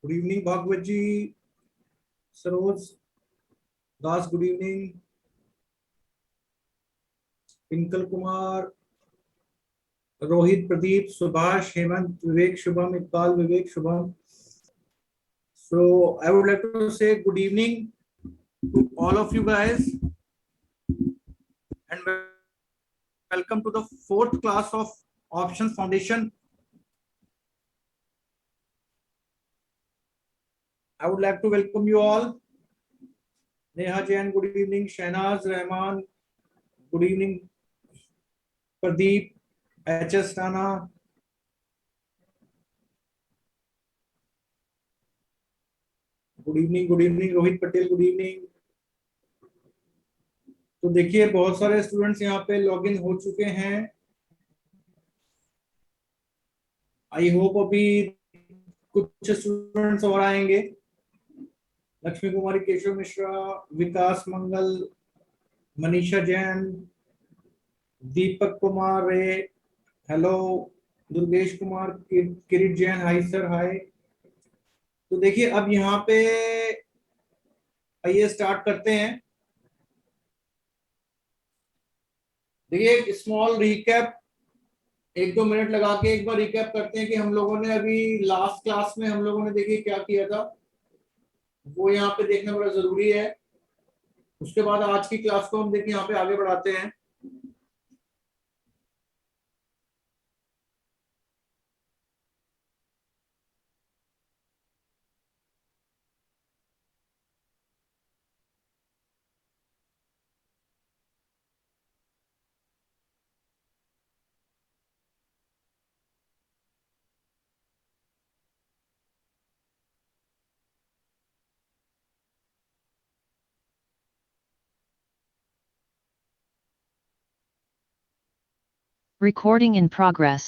Good evening Bhagwat ji, Saroj Das, good evening. Pinkal Kumar, Rohit, Pradeep, Subhash, Hemant, Vivek, Shubham, Iqbal, Vivek, Shubham. So I would like to say good evening to all of you guys and welcome to the fourth class of Options Foundation. I would like to welcome you all. Neha Jain, good evening. Shahnaz Rahman, good evening. Pradeep, HS Rana. Good evening, good evening. Rohit Patel, good evening. तो देखिए बहुत सारे students यहाँ पे login हो चुके हैं। I hope अभी कुछ स्टूडेंट्स और आएंगे। लक्ष्मी कुमारी, केशव मिश्रा, विकास मंगल, मनीषा जैन, दीपक कुमार रे, हेलो, दुर्गेश कुमार, किरीट जैन, हाई सर, हाय। तो देखिए अब यहाँ पे आइए स्टार्ट करते हैं। देखिए एक स्मॉल रिकैप, 1-2 मिनट लगा के एक बार रिकैप करते हैं कि हम लोगों ने अभी लास्ट क्लास में हम लोगों ने देखिए क्या किया था, वो यहाँ पे देखना बड़ा जरूरी है। उसके बाद आज की क्लास को हम देखिए यहाँ पे आगे बढ़ाते हैं। Recording in progress.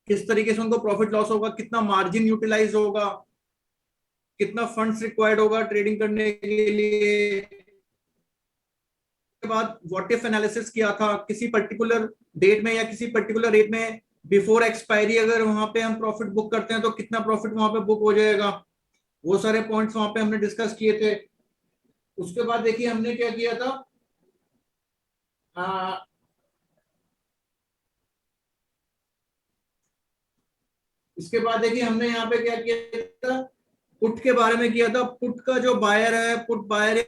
किस तरीके से उनको प्रॉफिट लॉस होगा, कितना मार्जिन यूटिलाइज होगा, कितना फंड्स रिक्वायर्ड होगा ट्रेडिंग करने के लिए। के बाद व्हाट इफ एनालिसिस किया था, किसी पर्टिकुलर डेट में या किसी पर्टिकुलर रेट में बिफोर एक्सपायरी अगर वहां पे हम प्रॉफिट बुक करते हैं तो कितना प्रॉफिट वहां पे बुक हो जाएगा। वो सारे पॉइंट्स वहां पे हमने डिस्कस किए थे। उसके बाद देखिए हमने क्या किया था, इसके बाद देखिए हमने यहाँ पे क्या किया था, पुट के बारे में किया था। पुट का जो बायर है, पुट बायर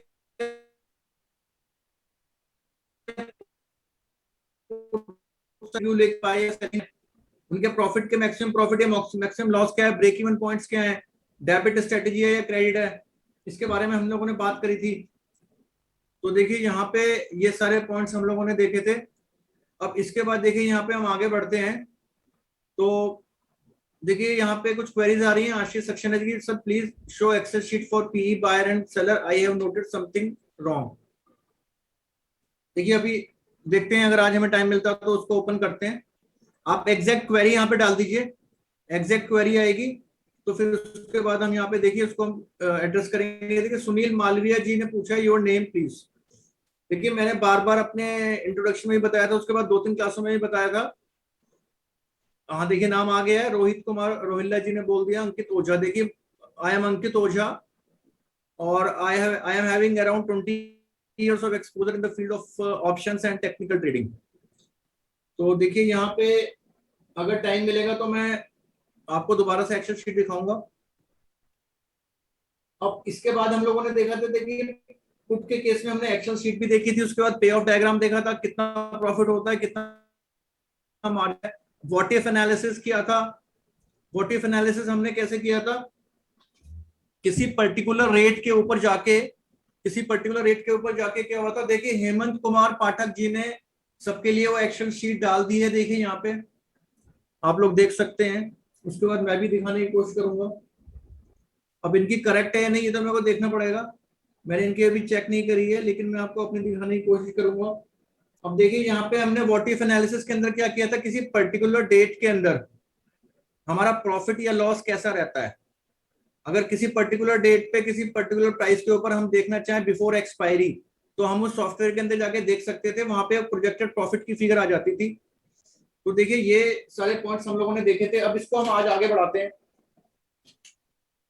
उनके प्रॉफिट के मैक्सिमम प्रॉफिट या मैक्सिमम लॉस क्या है, ब्रेक इवन पॉइंट्स क्या है, डेबिट स्ट्रेटेजी है या क्रेडिट है, इसके बारे में हम लोगों ने बात करी थी। तो देखिए यहाँ पे ये सारे पॉइंट्स हम लोगों ने देखे थे। अब इसके बाद देखिए यहाँ पे हम आगे बढ़ते हैं। तो देखिए यहाँ पे कुछ क्वेरीज आ रही हैं। आशीष सेक्शन है कि sir please show Excel sheet for PE buyer and seller, I have noted something wrong. देखिए अभी देखते हैं, अगर आज हमें टाइम मिलता तो उसको ओपन करते हैं। आप एग्जैक्ट क्वेरी यहाँ पे डाल दीजिए, एग्जैक्ट क्वेरी आएगी तो फिर उसके बाद हम यहाँ पे देखिए उसको हम एड्रेस करेंगे। देखिए सुनील मालविया जी ने पूछा योर नेम प्लीज। देखिए मैंने बार बार अपने इंट्रोडक्शन में ही बताया था, उसके बाद 2-3 क्लासों में ही बताया था। हाँ देखिए नाम आ गया है, रोहित कुमार रोहिल्ला जी ने बोल दिया। अंकित ओझा, देखिए आई एम अंकित ओझा और I am having around 20 years of exposure in the field of options and technical trading। तो देखिए यहाँ पे अगर टाइम मिलेगा तो मैं आपको दोबारा से एक्सेल शीट दिखाऊंगा। अब इसके बाद हम लोगों ने देखा था, देखिए पुट के केस में हमने एक्सेल शीट भी देखी थी, उसके बाद पे ऑफ डायग्राम देखा था, कितना प्रॉफिट होता है, कितना मार्जिन है। व्हाट इफ एनालिसिस किया था। व्हाट इफ एनालिसिस हमने कैसे किया था, किसी पर्टिकुलर रेट के ऊपर जाके क्या हुआ था। देखिए हेमंत कुमार पाठक जी ने सबके लिए वो एक्सेल शीट डाल दी है, देखिए यहाँ पे आप लोग देख सकते हैं। उसके बाद मैं भी दिखाने की कोशिश करूंगा। अब इनकी करेक्ट है या नहीं ये तो मेरे को देखना पड़ेगा, मैंने इनकी अभी चेक नहीं करी है, लेकिन मैं आपको अपनी दिखाने की कोशिश करूंगा। अब देखिए यहाँ पे हमने व्हाट इफ एनालिसिस के अंदर क्या किया था, किसी पर्टिकुलर डेट के अंदर हमारा प्रॉफिट या लॉस कैसा रहता है। अगर किसी पर्टिकुलर डेट पे किसी पर्टिकुलर प्राइस के ऊपर हम देखना चाहें बिफोर एक्सपायरी, तो हम उस सॉफ्टवेयर के अंदर जाके देख सकते थे, वहां पे प्रोजेक्टेड प्रॉफिट की फिगर आ जाती थी। तो देखिए ये सारे पॉइंट्स हम लोगों ने देखे थे। अब इसको हम आज आगे बढ़ाते हैं।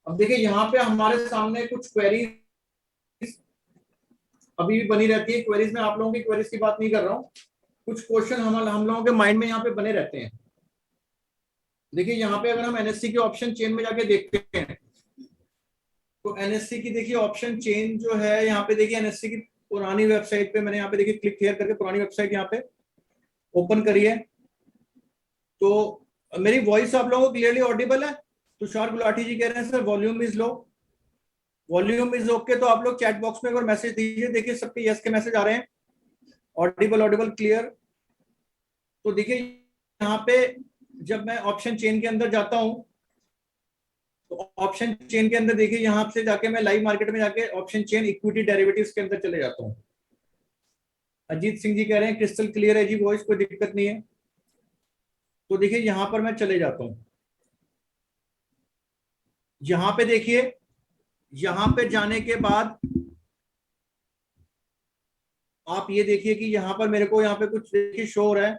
अब देखिए यहाँ पे हमारे सामने कुछ क्वेरीज अभी भी बनी रहती है। क्वेरीज में आप लोगों की क्वेरीज की बात नहीं कर रहा हूँ, कुछ क्वेश्चन हम लोगों के माइंड में यहाँ पे बने रहते हैं। देखिए यहाँ पे अगर हम एनएससी के ऑप्शन चेन में जाके देखते हैं तो एनएससी की देखिए ऑप्शन चेन जो है यहाँ पे देखिए एनएससी की पुरानी वेबसाइट पे मैंने यहाँ पे देखिए क्लिक हियर करके पुरानी वेबसाइट यहाँ पे ओपन करी है। तो मेरी वॉइस आप लोगों को क्लियरली ऑडिबल है? तुषार गुलाटी जी कह रहे हैं sir volume is low, volume is okay. तो आप लोग चैट बॉक्स में एक बार मैसेज दीजिए, देखिए सबके यस के मैसेज आ रहे हैं, ऑडिबल ऑडिबल क्लियर। तो देखिए यहाँ पे जब मैं ऑप्शन चेन के अंदर जाता हूं तो ऑप्शन चेन के अंदर देखिए यहाँ से जाके मैं लाइव मार्केट में जाके ऑप्शन चेन इक्विटी डेरिवेटिव्स के अंदर चले जाता हूँ। अजीत सिंह जी कह रहे हैं क्रिस्टल क्लियर है जी वॉइस, कोई दिक्कत नहीं है। तो देखिए यहां पर मैं चले जाता हूं, यहां पे देखिए, यहां पे जाने के बाद आप ये देखिए कि यहां पर मेरे को यहाँ पे कुछ देखिए शो हो रहा है।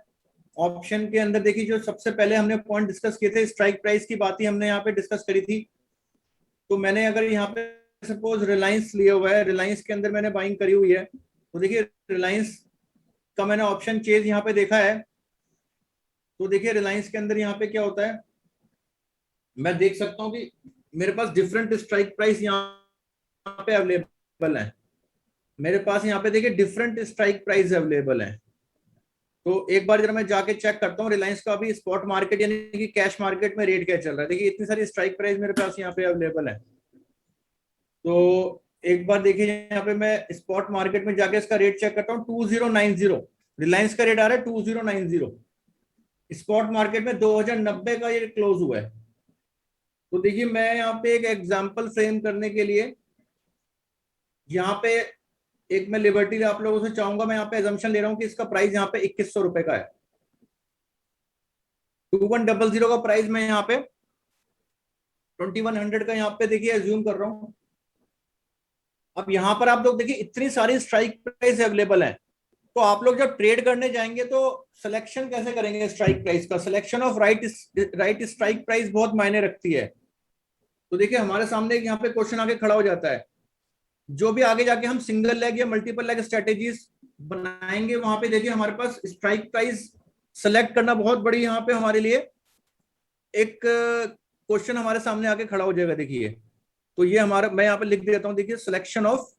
ऑप्शन के अंदर देखिए जो सबसे पहले हमने पॉइंट डिस्कस किए थे स्ट्राइक प्राइस की बात ही हमने यहाँ पे डिस्कस करी थी। तो मैंने अगर यहाँ पे सपोज रिलायंस लिया हुआ है, रिलायंस के अंदर मैंने बाइंग करी हुई है, तो देखिए रिलायंस का मैंने ऑप्शन चेज यहाँ पे देखा है। तो देखिए रिलायंस के अंदर यहाँ पे क्या होता है, मैं देख सकता हूँ कि मेरे पास डिफरेंट स्ट्राइक प्राइस यहाँ पे अवेलेबल है। मेरे पास यहाँ पे देखिए डिफरेंट स्ट्राइक प्राइस अवेलेबल है। तो एक बार जरा मैं जाके चेक करता हूँ रिलायंस का अभी स्पॉट मार्केट यानी कि कैश मार्केट में रेट क्या चल रहा है। देखिए इतनी सारी स्ट्राइक प्राइस मेरे पास यहाँ पे अवेलेबल है। तो एक बार देखिए यहाँ पे मैं स्पॉट मार्केट में जाके इसका रेट चेक करता हूँ 2090, रिलायंस का रेट आ रहा है 2090। स्पॉट मार्केट में 2090 का ये क्लोज हुआ है। तो देखिए मैं यहाँ पे एक एग्जांपल फ्रेम करने के लिए यहाँ पे एक मैं लिबर्टी आप लोगों से चाहूंगा, मैं यहाँ पे एजम्पशन ले रहा हूँ कि इसका प्राइस यहाँ पे 2100 रुपए का है। 2100 का प्राइस मैं यहाँ पे 2100 का यहाँ पे देखिए एज्यूम कर रहा हूँ। अब यहाँ पर आप लोग देखिए इतनी सारी स्ट्राइक प्राइस अवेलेबल है, तो आप लोग जब ट्रेड करने जाएंगे तो सिलेक्शन कैसे करेंगे स्ट्राइक प्राइस का? Selection of right strike price बहुत मायने रखती है। तो देखिए हमारे सामने यहाँ पे क्वेश्चन आके खड़ा हो जाता है, जो भी आगे जाके हम सिंगल लेग या मल्टीपल लेग स्ट्रेटेजीज बनाएंगे वहां पे देखिए हमारे पास स्ट्राइक प्राइस सेलेक्ट करना बहुत बड़ी यहाँ पे हमारे लिए एक क्वेश्चन हमारे सामने आके खड़ा हो जाएगा। देखिए तो ये हमारा, मैं यहाँ पे लिख देता हूँ, देखिए selection of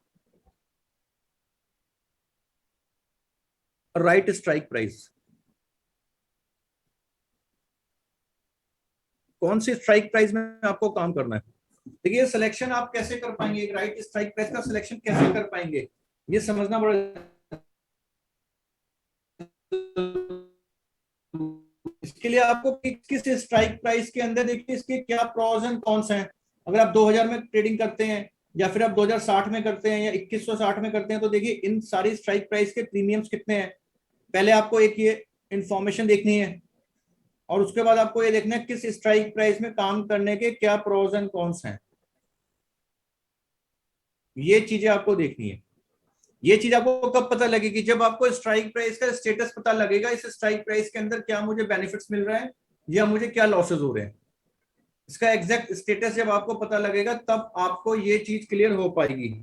right strike price. कौन सी स्ट्राइक प्राइस में आपको काम करना है? देखिए सिलेक्शन आप कैसे कर पाएंगे, एक राइट स्ट्राइक प्राइस का सिलेक्शन कैसे कर पाएंगे, ये समझना बड़ा। इसके लिए आपको किस स्ट्राइक प्राइस के अंदर देखिए इसके क्या प्रोज एंड कॉन्स हैं। अगर आप 2000 में ट्रेडिंग करते हैं या फिर आप 2060 में करते हैं या 2160 में करते हैं, तो देखिए इन सारी स्ट्राइक प्राइस के प्रीमियम्स कितने हैं। पहले आपको एक ये इंफॉर्मेशन देखनी है और उसके बाद आपको ये देखना है किस स्ट्राइक प्राइस में काम करने के क्या प्रोज एंड कॉन्स हैं। ये चीजें आपको देखनी है। ये चीज आपको कब पता लगेगी? जब आपको स्ट्राइक प्राइस का स्टेटस पता लगेगा, इस स्ट्राइक प्राइस के अंदर क्या मुझे बेनिफिट्स मिल रहे हैं या मुझे क्या लॉसेस हो रहे हैं। इसका एग्जैक्ट स्टेटस जब आपको पता लगेगा तब आपको ये चीज क्लियर हो पाएगी।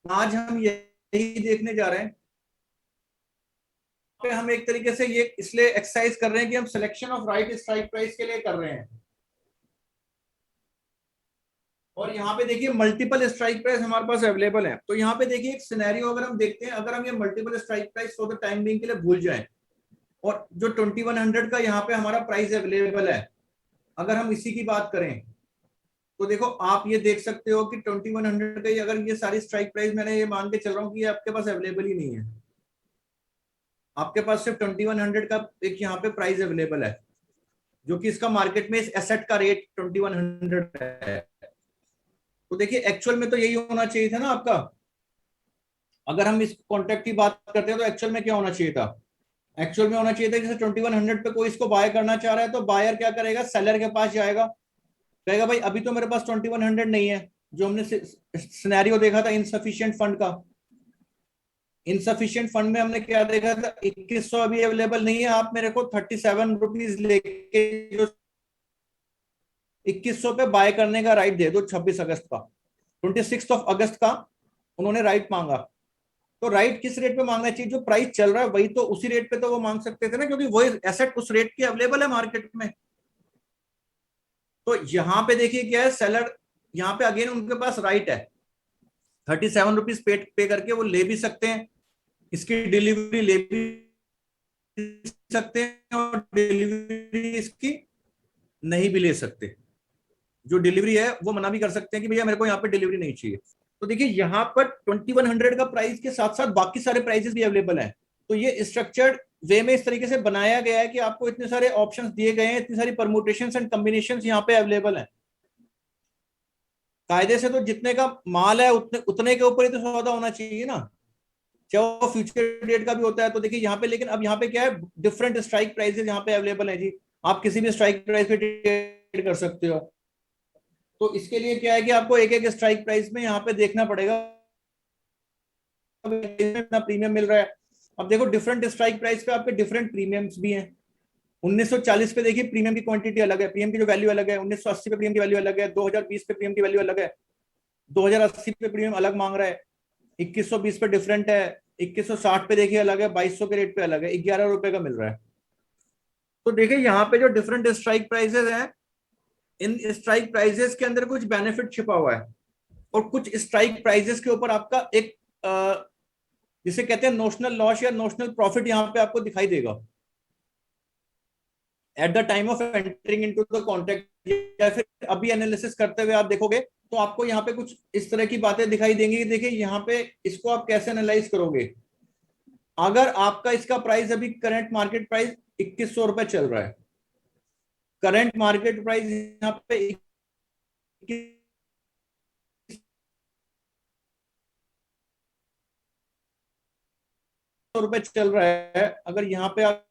आज हम यही देखने जा रहे हैं। पे हम एक तरीके से ये इसलिए एक्सरसाइज कर रहे हैं कि हम selection of right strike price के लिए कर रहे हैं। और यहाँ पे देखिए मल्टीपल स्ट्राइक प्राइस हमारे पास अवेलेबल है। तो यहाँ पे देखिए एक सिनेरियो अगर हम देखते हैं, अगर हम ये multiple strike price for the time being के लिए भूल जाएं और जो 2100 का यहाँ पे हमारा प्राइस अवेलेबल है, अगर हम इसी की बात करें तो देखो आप ये देख सकते हो कि 2100 का अगर ये सारी स्ट्राइक प्राइस मैंने ये मान के चल रहा हूँ कि ये आपके पास अवेलेबल ही नहीं है। आपके पास सिर्फ 2100 का एक यहाँ पे प्राइस अवेलेबल है, जो कि इसका मार्केट में इस एसेट का रेट 2100 है। तो देखिए एक्चुअल में तो यही होना चाहिए था ना आपका। अगर हम इस कॉन्ट्रैक्ट की बात करते हैं तो एक्चुअल में क्या होना चाहिए था, एक्चुअल में होना चाहिए था जैसे 2100 पे कोई इसको बाय करना चाह रहा है तो बायर क्या करेगा, सेलर के पास जाएगा, कहेगा भाई अभी तो मेरे पास 2100 नहीं है, जो हमने सिनेरियो देखा था इनसफिशिएंट फंड का। इनसफिशिएंट फंड में हमने क्या देखा था, 2100 अभी अवेलेबल नहीं है, आप मेरे को 37 रुपीज लेके जो 2100 पे बाय करने का राइट दे दो 26 अगस्त का, 26 अगस्त का उन्होंने राइट मांगा। तो राइट किस रेट पे मांगना चाहिए, जो प्राइस चल रहा है वही तो उसी रेट पे तो वो मांग सकते थे ना, क्योंकि वही एसेट उस रेट की अवेलेबल है मार्केट में। तो यहाँ पे देखिए क्या है, सेलर यहाँ पे अगेन उनके पास राइट है, 37 रुपीज पे करके वो ले भी सकते हैं, इसकी डिलीवरी ले भी सकते हैं और डिलीवरी इसकी नहीं भी ले सकते। जो डिलीवरी है वो मना भी कर सकते हैं कि भैया मेरे को यहाँ पे डिलीवरी नहीं चाहिए। तो देखिए यहाँ पर 2100 का प्राइस के साथ साथ बाकी सारे प्राइसेस भी अवेलेबल हैं। तो ये स्ट्रक्चर्ड वे में इस तरीके से बनाया गया है कि आपको इतने सारे ऑप्शंस दिए गए हैं, इतनी सारी परमुटेशंस एंड कॉम्बिनेशंस यहाँ पे अवेलेबल हैं। कायदे से तो जितने का माल है उतने उतने के ऊपर ही तो सौदा होना चाहिए ना, चाहे वो फ्यूचर डेट का भी होता है। तो देखिए यहाँ पे, लेकिन अब यहाँ पे क्या है, डिफरेंट स्ट्राइक प्राइसेस यहाँ पे अवेलेबल है जी, आप किसी भी स्ट्राइक प्राइस पे ट्रेड कर सकते हो। तो इसके लिए क्या है कि आपको एक एक स्ट्राइक प्राइस में यहाँ पे देखना पड़ेगा कितना प्रीमियम मिल रहा है। अब देखो डिफरेंट स्ट्राइक प्राइस पे आपके डिफरेंट प्रीमियम्स भी हैं। 1940 पे देखिए प्रीमियम की क्वांटिटी अलग है, प्रीमियम की जो वैल्यू अलग है, 1980 पे प्रीमियम की वैल्यू अलग है, 2020 पे प्रीमियम की वैल्यू अलग है, 2080 पे प्रीमियम अलग मांग रहा है, 2120 पे डिफरेंट है, 2160 पे देखिए अलग है, 2200 के रेट पे अलग है, 11 रुपए का मिल रहा है। तो देखिए यहाँ पे जो डिफरेंट स्ट्राइक प्राइसेस हैं, इन स्ट्राइक प्राइसेस के अंदर कुछ बेनिफिट छिपा हुआ है, और कुछ स्ट्राइक प्राइसेस के ऊपर आपका एक जिसे कहते हैं नोशनल लॉस या नोशनल प्रॉफिट यहाँ पे आपको दिखाई देगा at the time of entering into the contract, या फिर अभी एनालिसिस करते हुए आप देखोगे तो आपको यहाँ पे कुछ इस तरह की बातें दिखाई देंगी कि देखिए यहाँ पे इसको आप कैसे एनालाइज करोगे। अगर आपका इसका प्राइस अभी करंट मार्केट प्राइस 2100 रुपए चल रहा है, करंट मार्केट प्राइस यहाँ पे 2100 रुपए चल रहा है, अगर यहाँ पे आप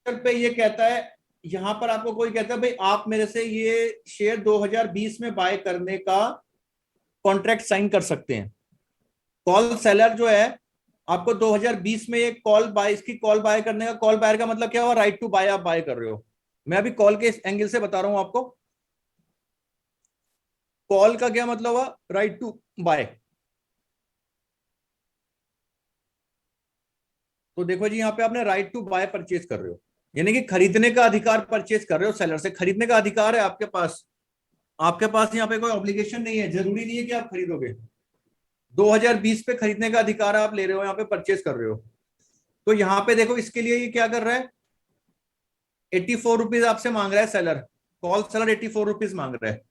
पे ये कहता है, यहां पर आपको कोई कहता है भाई आप मेरे से ये शेयर 2020 में बाय करने का कॉन्ट्रैक्ट साइन कर सकते हैं। कॉल सेलर जो है आपको 2020 में ये कॉल बाय, इसकी कॉल बाय करने का, कॉल बायर का मतलब क्या हुआ, राइट टू बाय आप बाय कर रहे हो। मैं अभी कॉल के एंगल से बता रहा हूं आपको, कॉल का क्या मतलब हुआ, राइट टू बाय। तो देखो जी यहाँ पे आपने राइट टू बाय परचेज कर रहे हो, यानी कि खरीदने का अधिकार परचेज कर रहे हो, सेलर से खरीदने का अधिकार है आपके पास। आपके पास यहाँ पे कोई ऑब्लिगेशन नहीं है, जरूरी नहीं है कि आप खरीदोगे, 2020 पे खरीदने का अधिकार आप ले रहे हो, यहाँ पे परचेज कर रहे हो। तो यहाँ पे देखो इसके लिए ये क्या कर रहा है, 84 रुपीज आपसे मांग रहा है सेलर, कॉल सेलर 84 रुपीज मांग रहा है।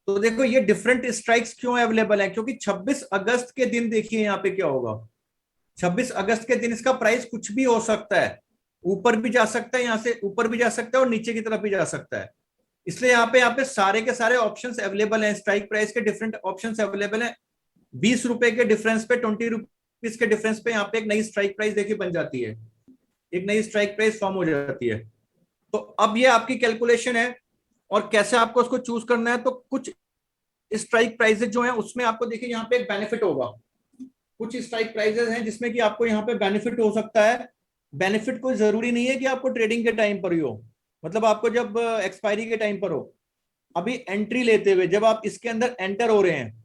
तो देखो ये डिफरेंट स्ट्राइक्स क्यों अवेलेबल है, क्योंकि 26 अगस्त के दिन देखिए यहाँ पे क्या होगा, 26 अगस्त के दिन इसका प्राइस कुछ भी हो सकता है, ऊपर भी जा सकता है, यहाँ से ऊपर भी जा सकता है और नीचे की तरफ भी जा सकता है। इसलिए यहाँ पे सारे के सारे ऑप्शंस अवेलेबल हैं, स्ट्राइक प्राइस के डिफरेंट ऑप्शंस अवेलेबल हैं। 20 रुपए के डिफरेंस पे, 20 रुपीज के डिफरेंस पे यहाँ पे एक नई स्ट्राइक प्राइस देखिए बन जाती है, एक नई स्ट्राइक प्राइस फॉर्म हो जाती है। तो अब ये आपकी कैलकुलेशन है और कैसे आपको उसको चूज करना है। तो कुछ स्ट्राइक प्राइसेस जो है उसमें आपको देखिए यहाँ पे एक बेनिफिट होगा, कुछ स्ट्राइक प्राइसेस हैं जिसमें कि आपको यहाँ पे बेनिफिट हो सकता है। बेनिफिट कोई जरूरी नहीं है कि आपको ट्रेडिंग के टाइम पर ही हो, मतलब आपको जब एक्सपायरी के टाइम पर हो, अभी एंट्री लेते हुए जब आप इसके अंदर एंटर हो रहे हैं,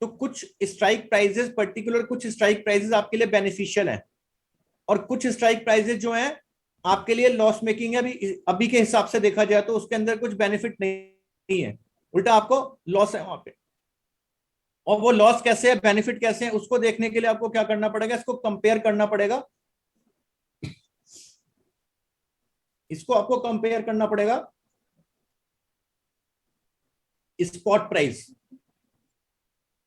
तो कुछ स्ट्राइक प्राइसेस, पर्टिकुलर कुछ स्ट्राइक प्राइसेस आपके लिए बेनिफिशियल हैं, और कुछ स्ट्राइक प्राइसेस जो हैं आपके लिए लॉस मेकिंग है। अभी अभी के हिसाब से देखा जाए तो उसके अंदर कुछ बेनिफिट नहीं है, उल्टा आपको लॉस है वहां पे। और वो लॉस कैसे है, बेनिफिट कैसे है, उसको देखने के लिए आपको क्या करना पड़ेगा, इसको कंपेयर करना पड़ेगा, इसको आपको कंपेयर करना पड़ेगा स्पॉट प्राइस,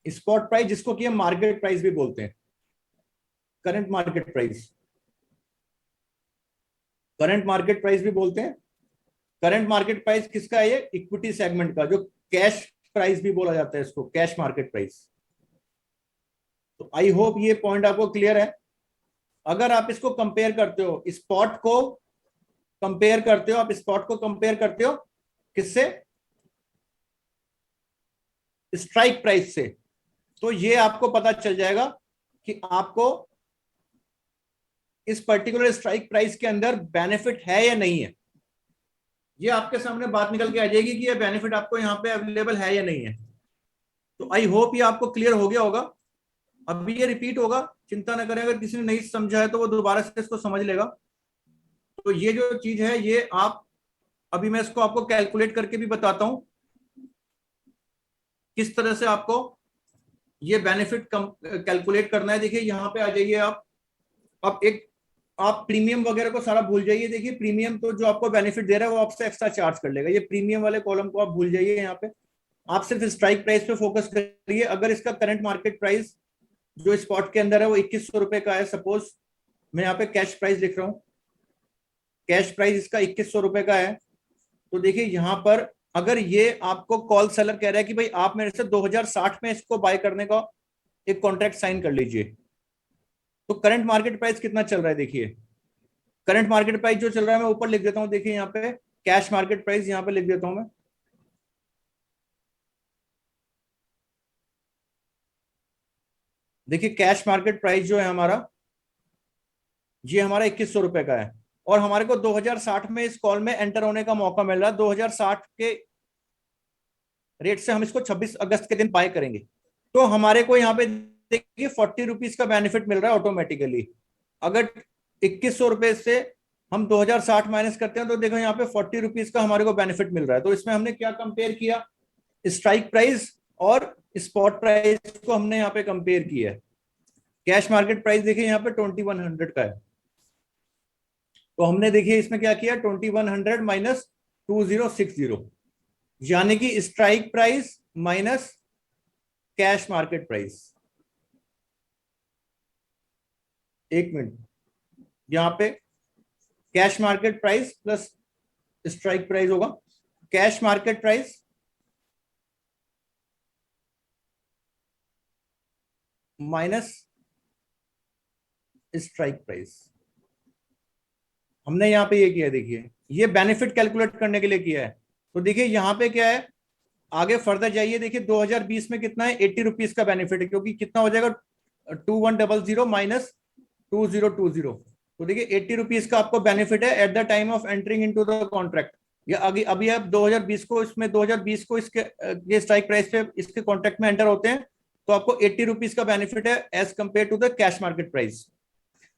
स्पॉट प्राइस जिसको कि हम मार्केट प्राइस भी बोलते हैं, current market price, current market price भी बोलते हैं। करंट मार्केट प्राइस किसका है, ये इक्विटी सेगमेंट का, जो कैश प्राइस भी बोला जाता है इसको, कैश मार्केट प्राइस। तो आई होप ये पॉइंट आपको क्लियर है। अगर आप इसको कंपेयर करते हो, स्पॉट को कंपेयर करते हो, आप स्पॉट को कंपेयर करते हो किससे? स्ट्राइक प्राइस से, तो ये आपको पता चल जाएगा कि आपको इस पर्टिकुलर स्ट्राइक प्राइस के अंदर बेनिफिट है या नहीं है। ये आपके सामने बात निकल के आ जाएगी कि ये बेनिफिट आपको यहाँ पे अवेलेबल है या नहीं है। तो आई होप ये आपको क्लियर हो गया होगा। अभी ये रिपीट होगा, चिंता न करें, अगर किसी ने नहीं समझा है तो वो दोबारा से इसको समझ लेगा। तो ये जो चीज है ये आप, अभी मैं इसको आपको कैलकुलेट करके भी बताता हूं किस तरह से आपको ये बेनिफिट कैलकुलेट करना है। देखिए यहाँ पे आ जाइए आप। अब एक आप प्रीमियम वगैरह को सारा भूल जाइए। देखिए प्रीमियम तो जो आपको बेनिफिट दे रहा है वो आपसे एक्स्ट्रा चार्ज कर लेगा, ये प्रीमियम वाले कॉलम को आप भूल जाइए। यहाँ पे आप सिर्फ स्ट्राइक प्राइस पे फोकस करिए। अगर इसका करंट मार्केट प्राइस जो स्पॉट के अंदर है वो 2100 रुपए का है, सपोज मैं यहाँ पे कैश प्राइस लिख रहा हूँ, कैश प्राइस इसका 2100 रुपए का है। तो देखिए यहाँ पर अगर ये आपको कॉल सेलर कह रहा है कि भाई आप मेरे से 2060 में इसको बाय करने का एक कॉन्ट्रैक्ट साइन कर लीजिए, तो करंट मार्केट प्राइस कितना चल रहा है? देखिए करंट मार्केट प्राइस जो चल रहा है मैं ऊपर लिख देता हूं। देखिए यहाँ पे कैश मार्केट प्राइस यहाँ पे लिख देता हूं मैं। देखिए कैश मार्केट प्राइस जो है हमारा, ये हमारा 2100 रुपए का है और हमारे को 2060 में इस कॉल में एंटर होने का मौका मिल रहा है। 2060 के रेट से हम इसको 26 अगस्त के दिन बाय करेंगे। तो हमारे को यहाँ पे देखिए 40 रुपीज का बेनिफिट मिल रहा है ऑटोमेटिकली। अगर 2100 रुपए से हम 2060 माइनस करते हैं तो देखो यहाँ पे 40 रुपीज का हमारे को बेनिफिट मिल रहा है। तो इसमें हमने क्या कंपेयर किया? स्ट्राइक प्राइस और स्पॉट प्राइस को हमने यहाँ पे कंपेयर किया है। कैश मार्केट प्राइस देखिए यहाँ पे 2100 का है, तो हमने देखिए इसमें क्या किया? 2100 माइनस 2060, यानी कि strike price minus cash market price. एक मिनट, यहां पे cash market price plus strike price होगा। Cash market price minus strike price, हमने यहां पे ये किया। देखिए ये बेनिफिट कैलकुलेट करने के लिए किया है। तो देखिए यहां पे क्या है, आगे फर्दर जाइए। देखिए 2020 में कितना है? 80 रुपीज का बेनिफिट है, क्योंकि कितना हो जाएगा? 2100 माइनस 2020। तो देखिए 80 रुपीज का आपको बेनिफिट है at the time of entering into the contract. या अभी अभी आप 2020 को इसमें 2020 को इसके स्ट्राइक प्राइस पे इसके कॉन्ट्रैक्ट में एंटर होते हैं तो आपको 80 रुपीज का बेनिफिट है as compare to the cash market price.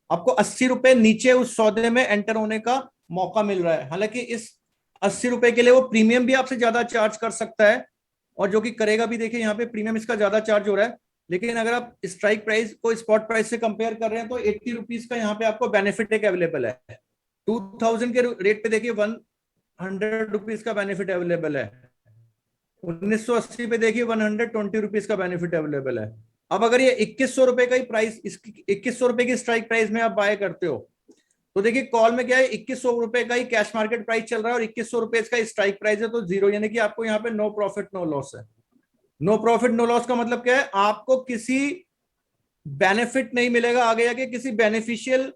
आपको 80 रुपए नीचे उस सौदे में एंटर होने का मौका मिल रहा है। हालांकि इस 80 रुपए के लिए वो प्रीमियम भी आपसे ज्यादा चार्ज कर सकता है, और जो कि करेगा भी। देखिए यहाँ पे प्रीमियम इसका ज्यादा चार्ज हो रहा है, लेकिन अगर आप स्ट्राइक प्राइस को स्पॉट प्राइस से कंपेयर कर रहे हैं तो 80 रुपीज का यहाँ पे आपको बेनिफिट एक अवेलेबल है। 2000 के रेट पे देखिए 100 रुपीज का बेनिफिट अवेलेबल है। 1980 पे देखिए 120 रुपीज का बेनिफिट अवेलेबल है। अब अगर ये 2100 रुपए का ही प्राइस, इसकी 2100 रुपए की स्ट्राइक प्राइस में आप बाय करते हो तो देखिए कॉल में क्या है, 2100 रुपए का ही कैश मार्केट प्राइस चल रहा है और 2100 रुपए का स्ट्राइक प्राइस है, तो जीरो, यानी कि आपको यहाँ पे नो प्रॉफिट नो लॉस है। नो प्रॉफिट नो लॉस का मतलब क्या है? आपको किसी बेनिफिट नहीं मिलेगा आगे जाके। किसी बेनिफिशियल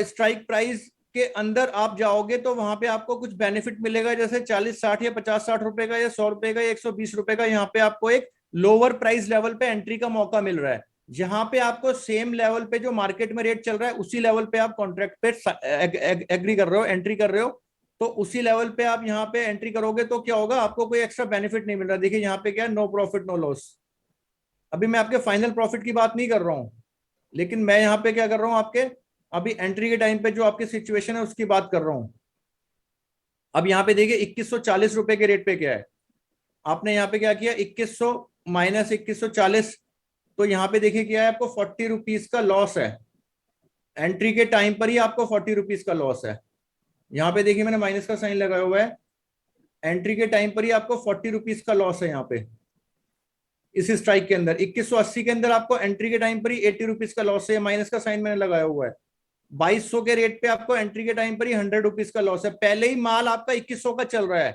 स्ट्राइक प्राइस के अंदर आप जाओगे तो वहां पे आपको कुछ बेनिफिट मिलेगा, जैसे 40-60 या 50-60 रुपए का या 100 रुपए का या 120 रुपए का। यहाँ पे आपको एक लोअर प्राइस लेवल पे एंट्री का मौका मिल रहा है, जहां पे आपको सेम लेवल पे जो मार्केट में रेट चल रहा है उसी लेवल पे आप कॉन्ट्रैक्ट पे एग्री कर रहे हो, एंट्री कर रहे हो। तो उसी लेवल पे आप यहाँ पे एंट्री करोगे तो क्या होगा? आपको कोई एक्स्ट्रा बेनिफिट नहीं मिल रहा। देखिए यहाँ पे क्या है? No profit no loss. अभी मैं आपके फाइनल प्रॉफिट की बात नहीं कर रहा हूं, लेकिन मैं यहाँ पे क्या कर रहा हूं, आपके अभी एंट्री के टाइम पे जो आपकी सिचुएशन है उसकी बात कर रहा हूं। अब यहाँ पे देखिए 2140 रुपए के रेट पे क्या है, आपने यहाँ पे क्या किया? 2100 माइनस 2140, तो यहाँ पे देखिए क्या है? आपको 40 रुपीज का लॉस है। एंट्री के टाइम पर ही आपको 40 रुपीज का लॉस है। यहाँ पे देखिए मैंने माइनस का साइन लगाया हुआ है। एंट्री के टाइम पर ही आपको 40 रुपीज का लॉस है यहाँ पे इस स्ट्राइक के अंदर। 2180 के अंदर आपको एंट्री के टाइम पर ही 80 रुपीज का लॉस है, माइनस का साइन मैंने लगाया हुआ है। 2200 के रेट पे आपको एंट्री के टाइम पर ही 100 रुपीज का लॉस है। पहले ही माल आपका 2100 का चल रहा है,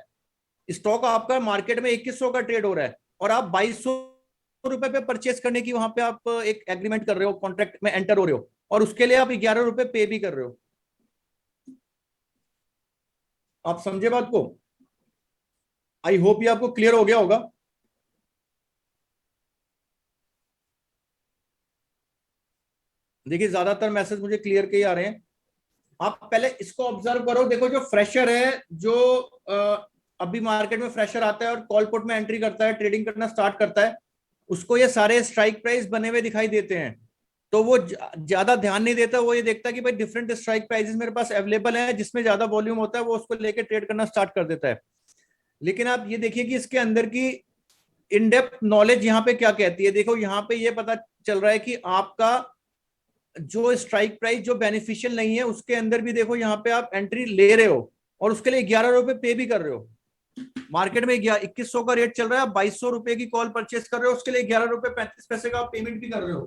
स्टॉक आपका मार्केट में 2100 का ट्रेड हो रहा है और आप 2200 रुपए पे परचेस करने की वहां पे आप एक एग्रीमेंट कर रहे हो, कॉन्ट्रैक्ट में एंटर हो रहे हो, और उसके लिए आप 11 रुपए पे भी कर रहे हो। आप समझे बात को? आई होप ये आपको क्लियर हो गया होगा। देखिए ज्यादातर मैसेज मुझे क्लियर के ही आ रहे हैं। आप पहले इसको ऑब्जर्व करो, देखो जो फ्रेशर है, जो अभी मार्केट में फ्रेशर आता है और कॉल पुट में एंट्री करता है, ट्रेडिंग करना स्टार्ट करता है, उसको ये सारे स्ट्राइक प्राइस बने हुए दिखाई देते हैं, तो वो ज्यादा ध्यान नहीं देता। वो ये देखता है कि भाई डिफरेंट स्ट्राइक प्राइसेस मेरे पास अवेलेबल है, जिसमें ज्यादा वॉल्यूम होता है वो उसको लेके ट्रेड करना स्टार्ट कर देता है। लेकिन आप ये देखिए कि इसके अंदर की इन डेप्थ नॉलेज यहाँ पे क्या कहती है। देखो यहाँ पे ये पता चल रहा है कि आपका जो स्ट्राइक प्राइस जो बेनिफिशियल नहीं है, उसके अंदर भी देखो यहाँ पे आप एंट्री ले रहे हो और उसके लिए 11 रुपए पे भी कर रहे हो। मार्केट में 2100 का रेट चल रहा है, 2200 रुपए की कॉल परचेस कर रहे हो, उसके लिए 11 रुपए 35 पैसे का आप पेमेंट भी कर रहे हो।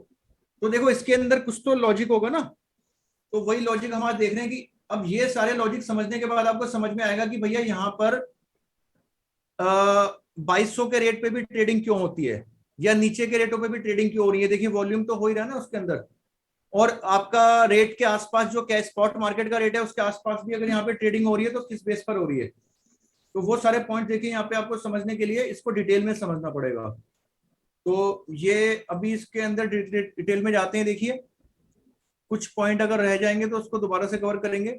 तो देखो इसके अंदर कुछ तो लॉजिक होगा ना। तो वही लॉजिक हम आज देख रहे हैं कि अब ये सारे लॉजिक समझने के बाद आपको समझ में आएगा कि भैया यहाँ पर 2200 के रेट पे भी ट्रेडिंग क्यों होती है, या नीचे के रेटों पे भी ट्रेडिंग क्यों हो रही है। देखिए वॉल्यूम तो हो ही रहा है ना उसके अंदर, और आपका रेट के आसपास जो कैश स्पॉट मार्केट का रेट है उसके आसपास भी अगर यहाँ पे ट्रेडिंग हो रही है तो किस बेस पर हो रही है। तो वो सारे पॉइंट देखिए यहाँ पे आपको समझने के लिए इसको डिटेल में समझना पड़ेगा। तो ये अभी इसके अंदर डिटेल में जाते हैं। देखिए कुछ पॉइंट अगर रह जाएंगे तो उसको दोबारा से कवर करेंगे।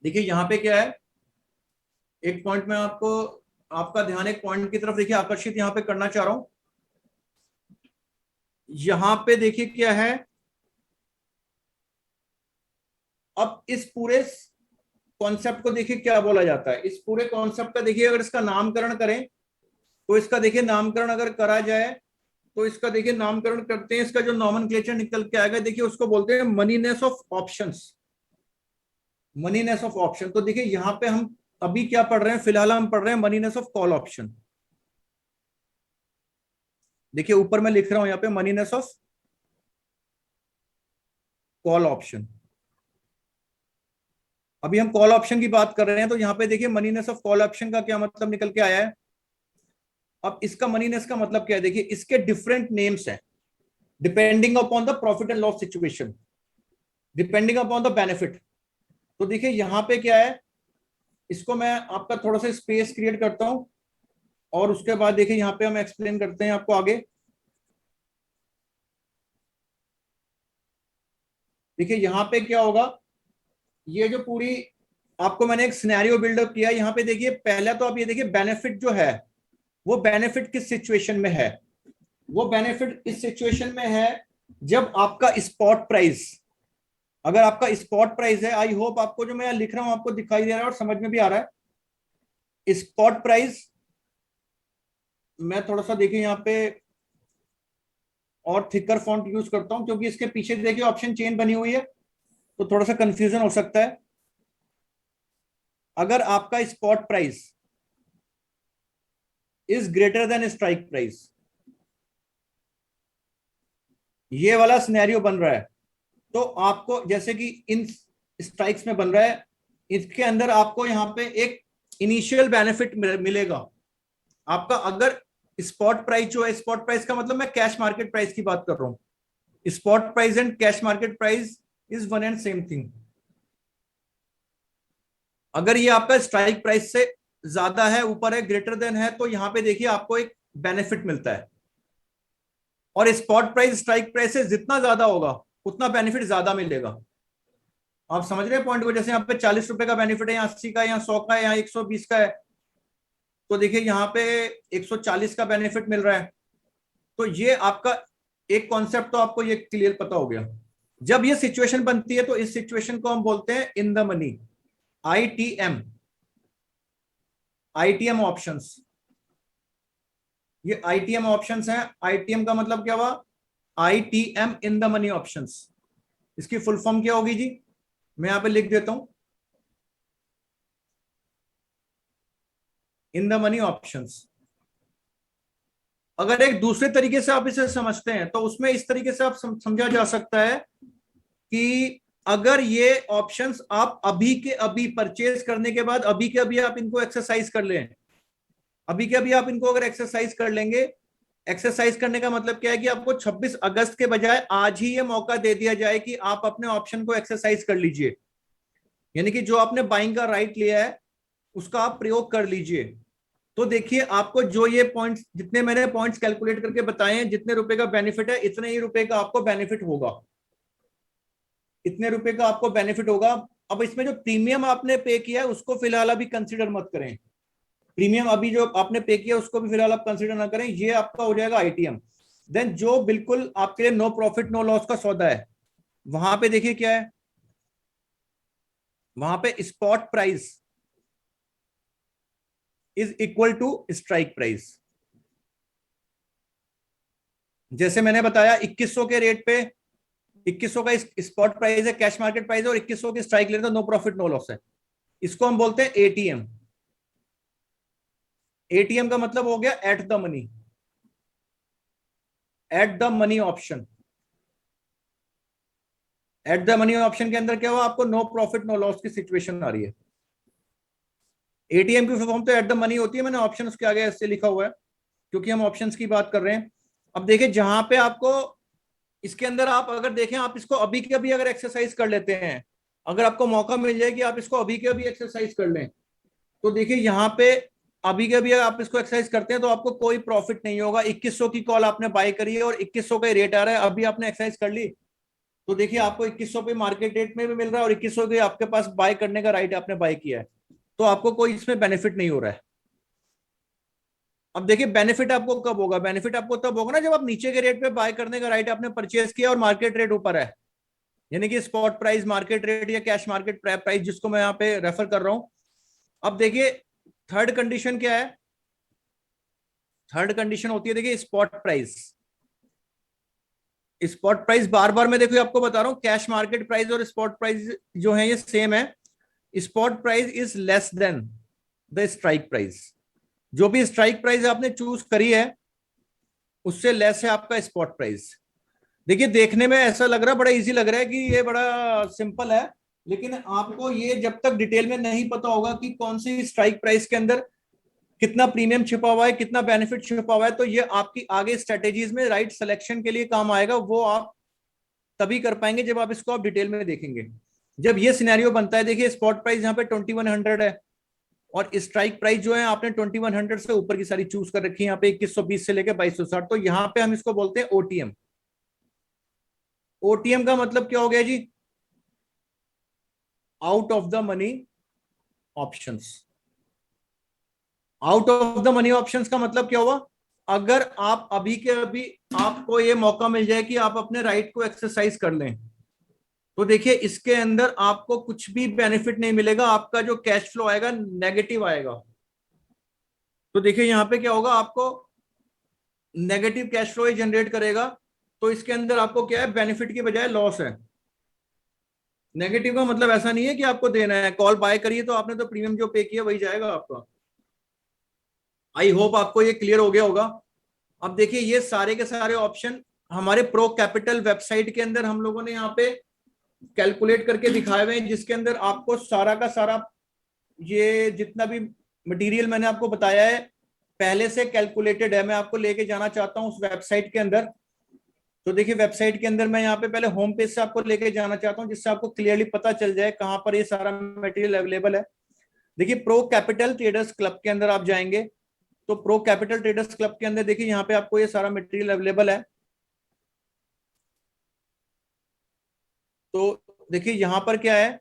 देखिए यहाँ पे क्या है, एक पॉइंट में आपको आपका ध्यान एक पॉइंट की तरफ देखिए आकर्षित यहाँ पे करना चाह रहा हूं। यहां पे देखिए क्या है, अब इस पूरे कॉन्सेप्ट को देखिए क्या बोला जाता है। इस पूरे कॉन्सेप्ट का देखिए अगर इसका नामकरण करें तो इसका देखिए नामकरण अगर करा जाए तो इसका देखिए नामकरण करते हैं, इसका जो नॉमेनक्लेचर निकल के आएगा देखिए उसको बोलते हैं moneyness of options. Moneyness of option. तो देखिए यहां पे हम अभी क्या पढ़ रहे हैं, फिलहाल हम पढ़ रहे हैं मनीनेस ऑफ कॉल ऑप्शन। देखिए ऊपर मैं लिख रहा हूं यहाँ पे मनीनेस ऑफ कॉल ऑप्शन। अभी हम कॉल ऑप्शन की बात कर रहे हैं, तो यहां पे देखिए मनीनेस ऑफ कॉल ऑप्शन का क्या मतलब निकल के आया है। अब इसका मनीनेस का मतलब क्या है, देखिए इसके डिफरेंट नेम्स हैं depending upon the profit and loss situation, depending upon the benefit. तो देखिए यहां पे क्या है, इसको मैं आपका थोड़ा सा स्पेस क्रिएट करता हूं और उसके बाद देखिए यहां पे हम एक्सप्लेन करते हैं आपको आगे। देखिए यहां पे क्या होगा, ये जो पूरी आपको मैंने एक सिनेरियो बिल्डअप किया, यहां पे देखिए पहला तो आप ये देखिए बेनिफिट जो है वो बेनिफिट किस सिचुएशन में है। वो बेनिफिट इस सिचुएशन में है जब आपका स्पॉट प्राइस, अगर आपका स्पॉट प्राइस है, आई होप आपको जो मैं लिख रहा हूं आपको दिखाई दे रहा है और समझ में भी आ रहा है। स्पॉट प्राइस मैं थोड़ा सा देखिए यहाँ पे और थिकर फॉन्ट यूज करता हूं क्योंकि इसके पीछे देखिए ऑप्शन चेन बनी हुई है तो थोड़ा सा कंफ्यूजन हो सकता है। अगर आपका spot price is greater then strike price, ये वाला सिनेरियो बन रहा है, तो आपको जैसे कि इन स्ट्राइक्स में बन रहा है, इसके अंदर आपको यहां पे एक इनिशियल बेनिफिट मिलेगा आपका। अगर स्पॉट प्राइस जो है, स्पॉट प्राइस का मतलब मैं कैश मार्केट प्राइस की बात कर रहा हूं। Spot price and cash market price is one and same thing. अगर ये आपका स्ट्राइक प्राइस से ज्यादा है, ऊपर है, ग्रेटर देन है, तो यहां पे देखिए आपको एक बेनिफिट मिलता है। और स्पॉट प्राइस स्ट्राइक प्राइस से जितना ज्यादा होगा उतना बेनिफिट ज्यादा मिलेगा। आप समझ रहे हैं पॉइंट को? जैसे यहाँ पे 40 रुपए का बेनिफिट है, यहाँ 80 का, यहाँ 100 का है, यहाँ 120 का है, तो देखिए यहाँ पे 140 का बेनिफिट मिल रहा है। तो ये आपका एक कॉन्सेप्ट तो आपको ये क्लियर पता हो गया। जब ये सिचुएशन बनती है तो इस सिचुएशन को हम बोलते हैं इन the money, ITM, ITM options. ये आईटीएम ऑप्शंस हैं। आईटीएम का मतलब क्या हुआ, ITM in the money options. इसकी फुल फॉर्म क्या होगी जी, मैं यहां पे लिख देता हूं, इन द मनी ऑप्शंस। अगर एक दूसरे तरीके से आप इसे समझते हैं तो उसमें इस तरीके से आप समझा जा सकता है कि अगर ये ऑप्शंस आप अभी के अभी परचेज करने के बाद अभी के अभी आप इनको एक्सरसाइज कर लें, अभी के अभी आप इनको अगर एक्सरसाइज कर लेंगे, एक्सरसाइज करने का मतलब क्या है कि आपको 26 अगस्त के बजाय आज ही ये मौका दे दिया जाए कि आप अपने ऑप्शन को एक्सरसाइज कर लीजिए, यानी कि जो आपने बाइंग का राइट लिया है उसका आप प्रयोग कर लीजिए। तो देखिए आपको जो ये पॉइंट्स, जितने मैंने पॉइंट्स कैलकुलेट करके बताए हैं, जितने रुपए का बेनिफिट है इतने ही रुपए का आपको बेनिफिट होगा, इतने रुपए का आपको बेनिफिट होगा। अब इसमें जो प्रीमियम आपने पे किया है उसको फिलहाल अभी कंसिडर मत करें, प्रीमियम अभी जो आपने पे किया उसको भी फिलहाल आप कंसिडर ना करें, ये आपका हो जाएगा आईटीएम। देन जो बिल्कुल आपके लिए नो प्रॉफिट नो लॉस का सौदा है, वहां पे देखिए क्या है, वहां पे spot price is equal to strike price. जैसे मैंने बताया 2100 के रेट पे 2100 का स्पॉट प्राइस है, कैश मार्केट प्राइस है, और 2100 की स्ट्राइक ले तो नो प्रॉफिट नो लॉस है, इसको हम बोलते हैं एटीएम। एटीएम का मतलब हो गया at the money, at the money option. At the money option के अंदर क्या हुआ, आपको नो प्रॉफिट नो लॉस की सिचुएशन आ रही है। एटीएम की फॉर्म तो एट द मनी होती है, मैंने ऑप्शन उसके आगे ऐसे लिखा हुआ है क्योंकि हम ऑप्शंस की बात कर रहे हैं। अब देखिए जहां पे आपको इसके अंदर आप अगर देखें, आप इसको अभी के अभी अगर एक्सरसाइज कर लेते हैं, अगर आपको मौका मिल जाए कि आप इसको अभी के अभी एक्सरसाइज कर लें, तो देखिए यहाँ पे अभी के अभी अगर आप इसको एक्सरसाइज करते हैं तो आपको कोई प्रॉफिट नहीं होगा। 2100 की कॉल आपने बाय करी है और 2100 का रेट आ रहा है, अभी आपने एक्सरसाइज कर ली तो देखिए आपको 2100 पे मार्केट रेट में भी मिल रहा है और 2100 के आपके पास बाय करने का राइट आपने बाय किया है, तो आपको कोई इसमें बेनिफिट नहीं हो रहा है। अब देखिए बेनिफिट आपको कब होगा, बेनिफिट आपको तब होगा ना जब आप नीचे के रेट पे बाय करने का राइट आपने परचेज किया और मार्केट रेट ऊपर है, यानी कि स्पॉट प्राइस, मार्केट रेट या कैश मार्केट प्राइस जिसको मैं यहाँ पे रेफर कर रहा हूं। अब देखिए थर्ड कंडीशन क्या है, थर्ड कंडीशन होती है देखिए स्पॉट प्राइस। स्पॉट प्राइस बार बार मैं देखो आपको बता रहा हूं, कैश मार्केट प्राइस और स्पॉट प्राइस जो है ये सेम है। Spot price is less than the strike price, जो भी स्ट्राइक प्राइस आपने चूज करी है उससे लेस है आपका स्पॉट प्राइस। देखिए देखने में ऐसा लग रहा है, बड़ा इजी लग रहा है कि ये बड़ा सिंपल है, लेकिन आपको ये जब तक डिटेल में नहीं पता होगा कि कौन सी स्ट्राइक प्राइस के अंदर कितना प्रीमियम छिपा हुआ है, कितना बेनिफिट छिपा हुआ है, तो ये आपकी आगे स्ट्रेटेजीज में राइट सिलेक्शन के लिए काम आएगा। वो आप तभी कर पाएंगे जब आप इसको आप डिटेल में देखेंगे। जब ये सिनेरियो बनता है, देखिए स्पॉट प्राइस यहाँ पे 2100 है और स्ट्राइक प्राइस जो है आपने 2100 से ऊपर की सारी चूज कर रखी है, यहाँ पे 2120 से लेकर 2260, तो यहाँ पे हम इसको बोलते हैं ओटीएम। ओटीएम का मतलब क्या हो गया जी, out of the money options. Out of the money options का मतलब क्या हुआ, अगर आप अभी के अभी आपको ये मौका मिल जाए कि आप अपने राइट को एक्सरसाइज कर लें, तो देखिए इसके अंदर आपको कुछ भी बेनिफिट नहीं मिलेगा, आपका जो कैश फ्लो आएगा नेगेटिव आएगा। तो देखिए यहां पे क्या होगा, आपको नेगेटिव कैश फ्लो ही जनरेट करेगा, तो इसके अंदर आपको क्या है, बेनिफिट की बजाय लॉस है। नेगेटिव का मतलब ऐसा नहीं है कि आपको देना है, कॉल बाय करिए तो आपने तो प्रीमियम जो पे किया वही जाएगा आपका। आई होप आपको ये क्लियर हो गया होगा। अब देखिए ये सारे के सारे ऑप्शन हमारे प्रो कैपिटल वेबसाइट के अंदर हम लोगों ने यहाँ पे कैलकुलेट करके दिखाए हुए हैं, जिसके अंदर आपको सारा का सारा ये जितना भी मटेरियल मैंने आपको बताया है पहले से कैलकुलेटेड है। मैं आपको लेके जाना चाहता हूँ उस वेबसाइट के अंदर। तो देखिए वेबसाइट के अंदर मैं यहाँ पे पहले होम पेज से आपको लेके जाना चाहता हूँ, जिससे आपको क्लियरली पता चल जाए कहाँ पर ये सारा मटेरियल अवेलेबल है। देखिए प्रो कैपिटल ट्रेडर्स क्लब के अंदर आप जाएंगे, तो प्रो कैपिटल ट्रेडर्स क्लब के अंदर देखिए यहाँ पे आपको ये सारा मटेरियल अवेलेबल है। तो देखिए यहाँ पर क्या है,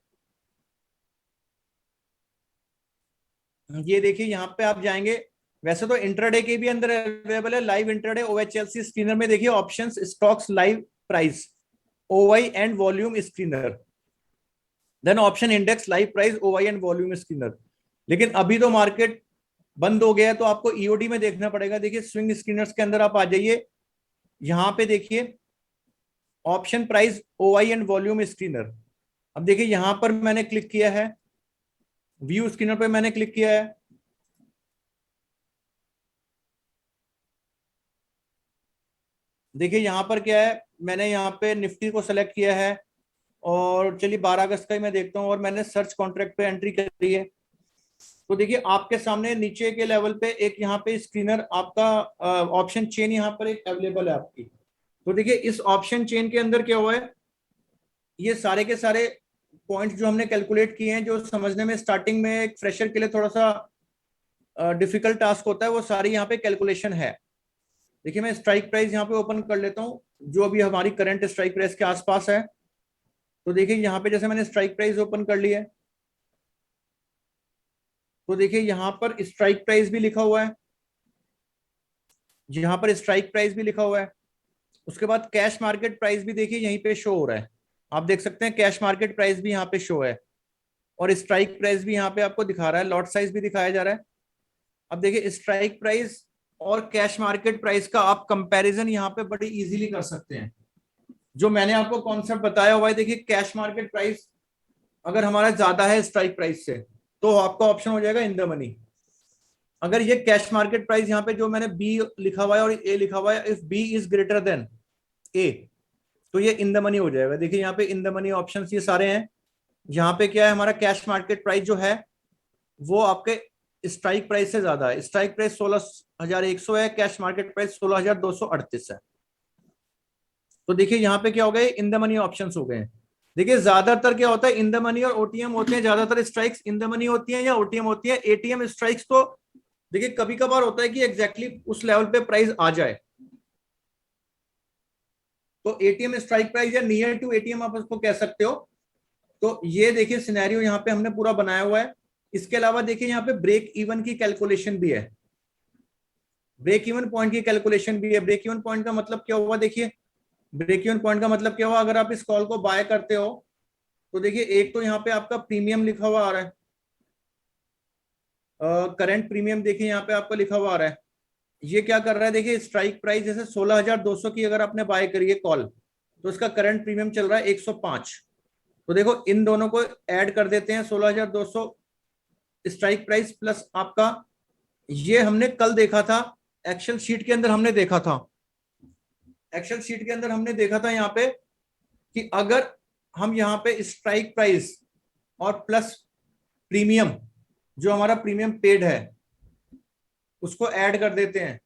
ये देखिए यहाँ पे आप जाएंगे, वैसे तो इंट्राडे के भी अंदर अवेलेबल है, लाइव इंट्राडे ओएचएलसी स्क्रीनर में देखिए options stocks live price OI and volume screener, then option index live price OI and volume screener. लेकिन अभी तो मार्केट बंद हो गया है तो आपको ईओडी में देखना पड़ेगा। देखिए स्विंग स्क्रीनर्स के अंदर आप आ जाइए, यहाँ पे देखिए option price OI and volume screener. अब देखिए यहां पर मैंने क्लिक किया है, व्यू स्क्रीनर पे मैंने क्लिक किया है, देखिए यहां पर क्या है, मैंने यहाँ पे निफ्टी को सेलेक्ट किया है और चलिए 12 अगस्त का ही मैं देखता हूँ, और मैंने सर्च कॉन्ट्रैक्ट पे एंट्री करी है। तो देखिए आपके सामने नीचे के लेवल पे एक यहाँ पे स्क्रीनर आपका ऑप्शन चेन यहाँ पर एक अवेलेबल है आपकी। तो देखिए इस ऑप्शन चेन के अंदर क्या हुआ है, ये सारे के सारे पॉइंट्स जो हमने कैलकुलेट किए हैं, जो समझने में स्टार्टिंग में एक फ्रेशर के लिए थोड़ा सा डिफिकल्ट टास्क होता है, वो सारी यहाँ पे कैलकुलेशन है। देखिए मैं स्ट्राइक प्राइस यहाँ पे ओपन कर लेता हूँ, जो अभी हमारी करंट स्ट्राइक प्राइस के आसपास है। तो देखिए यहाँ पे जैसे मैंने स्ट्राइक प्राइस ओपन कर लिया है, तो देखिए यहाँ पर स्ट्राइक प्राइस भी लिखा हुआ है, यहाँ पर स्ट्राइक प्राइस भी लिखा हुआ है। उसके बाद कैश मार्केट प्राइस भी देखिए यहीं पे शो हो रहा है, आप देख सकते हैं कैश मार्केट प्राइस भी यहाँ पे शो है, और स्ट्राइक प्राइस भी यहाँ पे आपको दिखा रहा है, लॉट साइज भी दिखाया जा रहा है। अब देखिए स्ट्राइक प्राइस और कैश मार्केट प्राइस का आप कंपैरिजन यहाँ पे बड़ी इजीली कर सकते हैं। जो मैंने आपको कॉन्सेप्ट बताया हुआ है, देखिए कैश मार्केट प्राइस अगर हमारा ज्यादा है स्ट्राइक प्राइस से, तो आपका ऑप्शन हो जाएगा इन द मनी। अगर ये कैश मार्केट प्राइस यहाँ पे जो मैंने बी लिखा हुआ है और ए लिखा हुआ है, if B is greater than A, तो ये इन द मनी हो जाएगा। देखिए यहाँ पे इन द मनी ऑप्शंस ये सारे हैं। यहाँ पे क्या है, हमारा कैश मार्केट प्राइस जो है वो आपके स्ट्राइक प्राइस से ज्यादा है। स्ट्राइक प्राइस 16,100 है, कैश मार्केट प्राइस 16,238 है। तो देखिए यहाँ पे क्या हो गए, इन द मनी ऑप्शंस हो गए हैं। देखिए ज्यादातर क्या होता है, इन द मनी और ओटीएम होते हैं, ज्यादातर स्ट्राइक्स इन द मनी होती हैं या ओटीएम होती है। एटीएम स्ट्राइक्स तो देखिए कभी कभार होता है कि एग्जैक्टली उस लेवल पे प्राइस आ जाए, तो एटीएम स्ट्राइक प्राइस या नियर टू एटीएम आप उसको कह सकते हो। तो ये देखिए सिनेरियो यहाँ पे हमने पूरा बनाया हुआ है। इसके अलावा देखिए यहाँ पे ब्रेक इवन की कैलकुलेशन भी है, ब्रेक इवन पॉइंट की कैलकुलेशन भी है। ब्रेक इवन पॉइंट का मतलब क्या हुआ, देखिए ब्रेक इवन पॉइंट का मतलब क्या हुआ, अगर आप इस कॉल को बाय करते हो तो देखिए एक तो यहाँ पे आपका प्रीमियम लिखा हुआ आ रहा है, करंट प्रीमियम देखिए यहाँ पे आपका लिखा हुआ आ रहा है। ये क्या कर रहा है, देखिए स्ट्राइक प्राइस जैसे 16,200 की अगर आपने बाय करी है कॉल, तो इसका करंट प्रीमियम चल रहा है 105। तो देखो इन दोनों को ऐड कर देते हैं, 16,200 स्ट्राइक प्राइस प्लस आपका, ये हमने कल देखा था एक्सेल शीट के अंदर, हमने देखा था एक्सेल शीट के अंदर हमने देखा था यहाँ पे कि अगर हम यहाँ पे स्ट्राइक प्राइस और प्लस प्रीमियम, जो हमारा प्रीमियम पेड है, उसको ऐड कर देते हैं,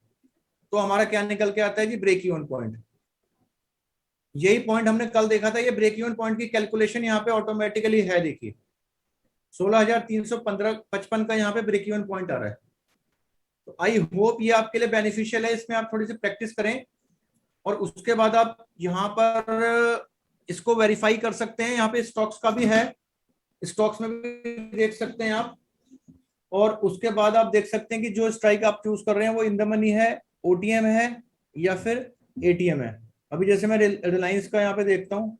तो हमारा क्या निकल के आता है जी, ब्रेक इवन पॉइंट। यही पॉइंट हमने कल देखा था। ये ब्रेक इवन पॉइंट की कैलकुलेशन यहाँ पे ऑटोमेटिकली है, देखिए 16,355 का यहाँ पे ब्रेक इवन पॉइंट आ रहा है। तो आई होप ये आपके लिए बेनिफिशियल है, इसमें आप थोड़ी सी प्रैक्टिस करें, और उसके बाद आप यहाँ पर इसको वेरीफाई कर सकते हैं। यहाँ पे स्टॉक्स का भी है, स्टॉक्स में भी देख सकते हैं आप, और उसके बाद आप देख सकते हैं कि जो स्ट्राइक आप चूज कर रहे हैं वो इन द मनी है, ओटीएम है या फिर एटीएम है। अभी जैसे मैं रिलायंस का यहाँ पे देखता हूँ,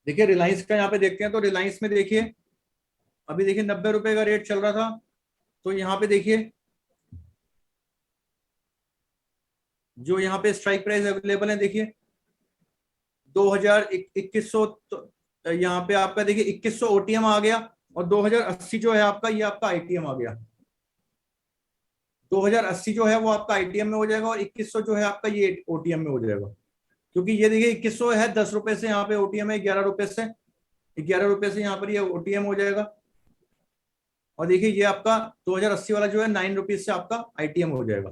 देखिए रिलायंस का यहाँ पे देखते हैं, तो रिलायंस में देखिए अभी देखिए 90 रुपए का रेट चल रहा था। तो यहाँ पे देखिए जो यहाँ पे स्ट्राइक प्राइस अवेलेबल है, देखिए 2,2100, यहाँ पे आपका देखिए 2100 ओटीएम आ गया, और 2080 जो है आपका, ये आपका आईटीएम आ गया। 2080 जो है वो आपका आईटीएम में हो जाएगा, और 2100 जो है आपका ये ओटीएम में हो जाएगा। क्योंकि ये देखिए 2100 है 10 रुपए से, यहाँ पे ओटीएम है 11 रुपए से, 11 रुपए से यहाँ पर ये ओटीएम हो जाएगा। और देखिए ये आपका 2080 वाला जो है 9 रुपीज से आपका आईटीएम हो जाएगा।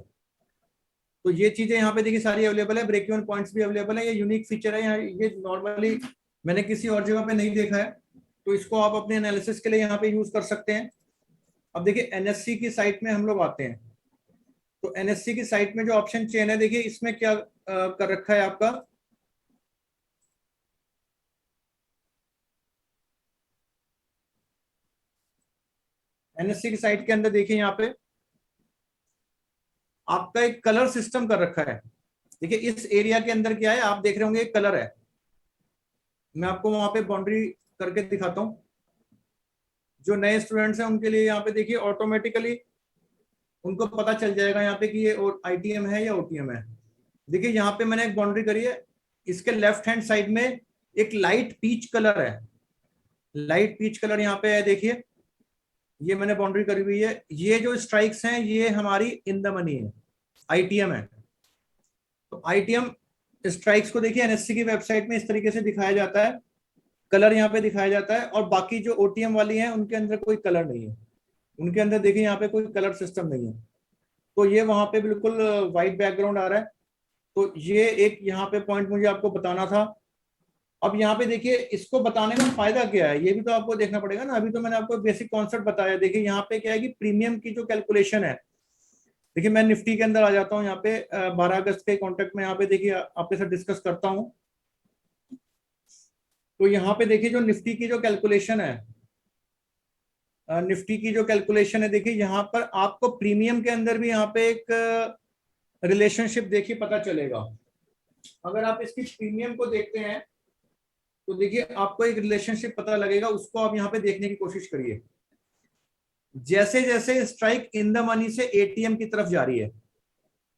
तो ये चीजें यहाँ पे देखिए सारी अवेलेबल है, ब्रेक इवन पॉइंट्स भी अवेलेबल है। ये यूनिक फीचर है यहाँ, ये नॉर्मली मैंने किसी और जगह पे नहीं देखा है, तो इसको आप अपने एनालिसिस के लिए यहाँ पे यूज कर सकते हैं। अब देखिए एनएससी की साइट में हम लोग आते हैं, तो एनएससी की साइट में जो ऑप्शन चेन है, देखिए इसमें क्या कर रखा है आपका, एनएससी की साइट के अंदर देखिए यहाँ पे आपका एक कलर सिस्टम कर रखा है। देखिए इस एरिया के अंदर क्या है, आप देख रहे होंगे एक कलर है, मैं आपको वहां पे बाउंड्री करके दिखाता हूं। जो नए स्टूडेंट्स हैं उनके लिए यहाँ पे देखिए ऑटोमेटिकली उनको पता चल जाएगा यहाँ पे कि ये आईटीएम है या ओटीएम है। देखिए यहाँ पे मैंने एक बाउंड्री करी है, इसके लेफ्ट हैंड साइड में एक लाइट पीच कलर है, लाइट पीच कलर यहाँ पे है, देखिए ये मैंने बाउंड्री करी हुई है। ये जो स्ट्राइक्स हैं ये हमारी इन द मनी है, आईटीएम है। तो आईटीएम स्ट्राइक्स को देखिए एनएससी की वेबसाइट में इस तरीके से दिखाया जाता है, कलर यहाँ पे दिखाया जाता है, और बाकी जो ओटीएम वाली है उनके अंदर कोई कलर नहीं है, उनके अंदर देखिए यहाँ पे कोई कलर सिस्टम नहीं है। तो ये वहां पे बिल्कुल व्हाइट बैकग्राउंड आ रहा है। तो ये एक यहाँ पे पॉइंट मुझे आपको बताना था। अब यहाँ पे देखिए इसको बताने में फायदा क्या है ये भी तो आपको देखना पड़ेगा ना। अभी तो मैंने आपको बेसिक कॉन्सेप्ट बताया। देखिए यहाँ पे क्या है कि प्रीमियम की जो कैलकुलेशन है, देखिए मैं निफ्टी के अंदर आ जाता हूँ। यहाँ पे 12 अगस्त के कॉन्टेक्ट में यहाँ पे देखिए आपके साथ डिस्कस करता हूँ। तो यहाँ पे देखिए जो निफ्टी की जो कैलकुलेशन है, निफ्टी की जो कैलकुलेशन है, देखिए यहाँ पर आपको प्रीमियम के अंदर भी यहाँ पे एक रिलेशनशिप देखिए पता चलेगा। अगर आप इसकी प्रीमियम को देखते हैं तो देखिए आपको एक रिलेशनशिप पता लगेगा, उसको आप यहाँ पे देखने की कोशिश करिए। जैसे जैसे स्ट्राइक इन द मनी से एटीएम की तरफ जा रही है,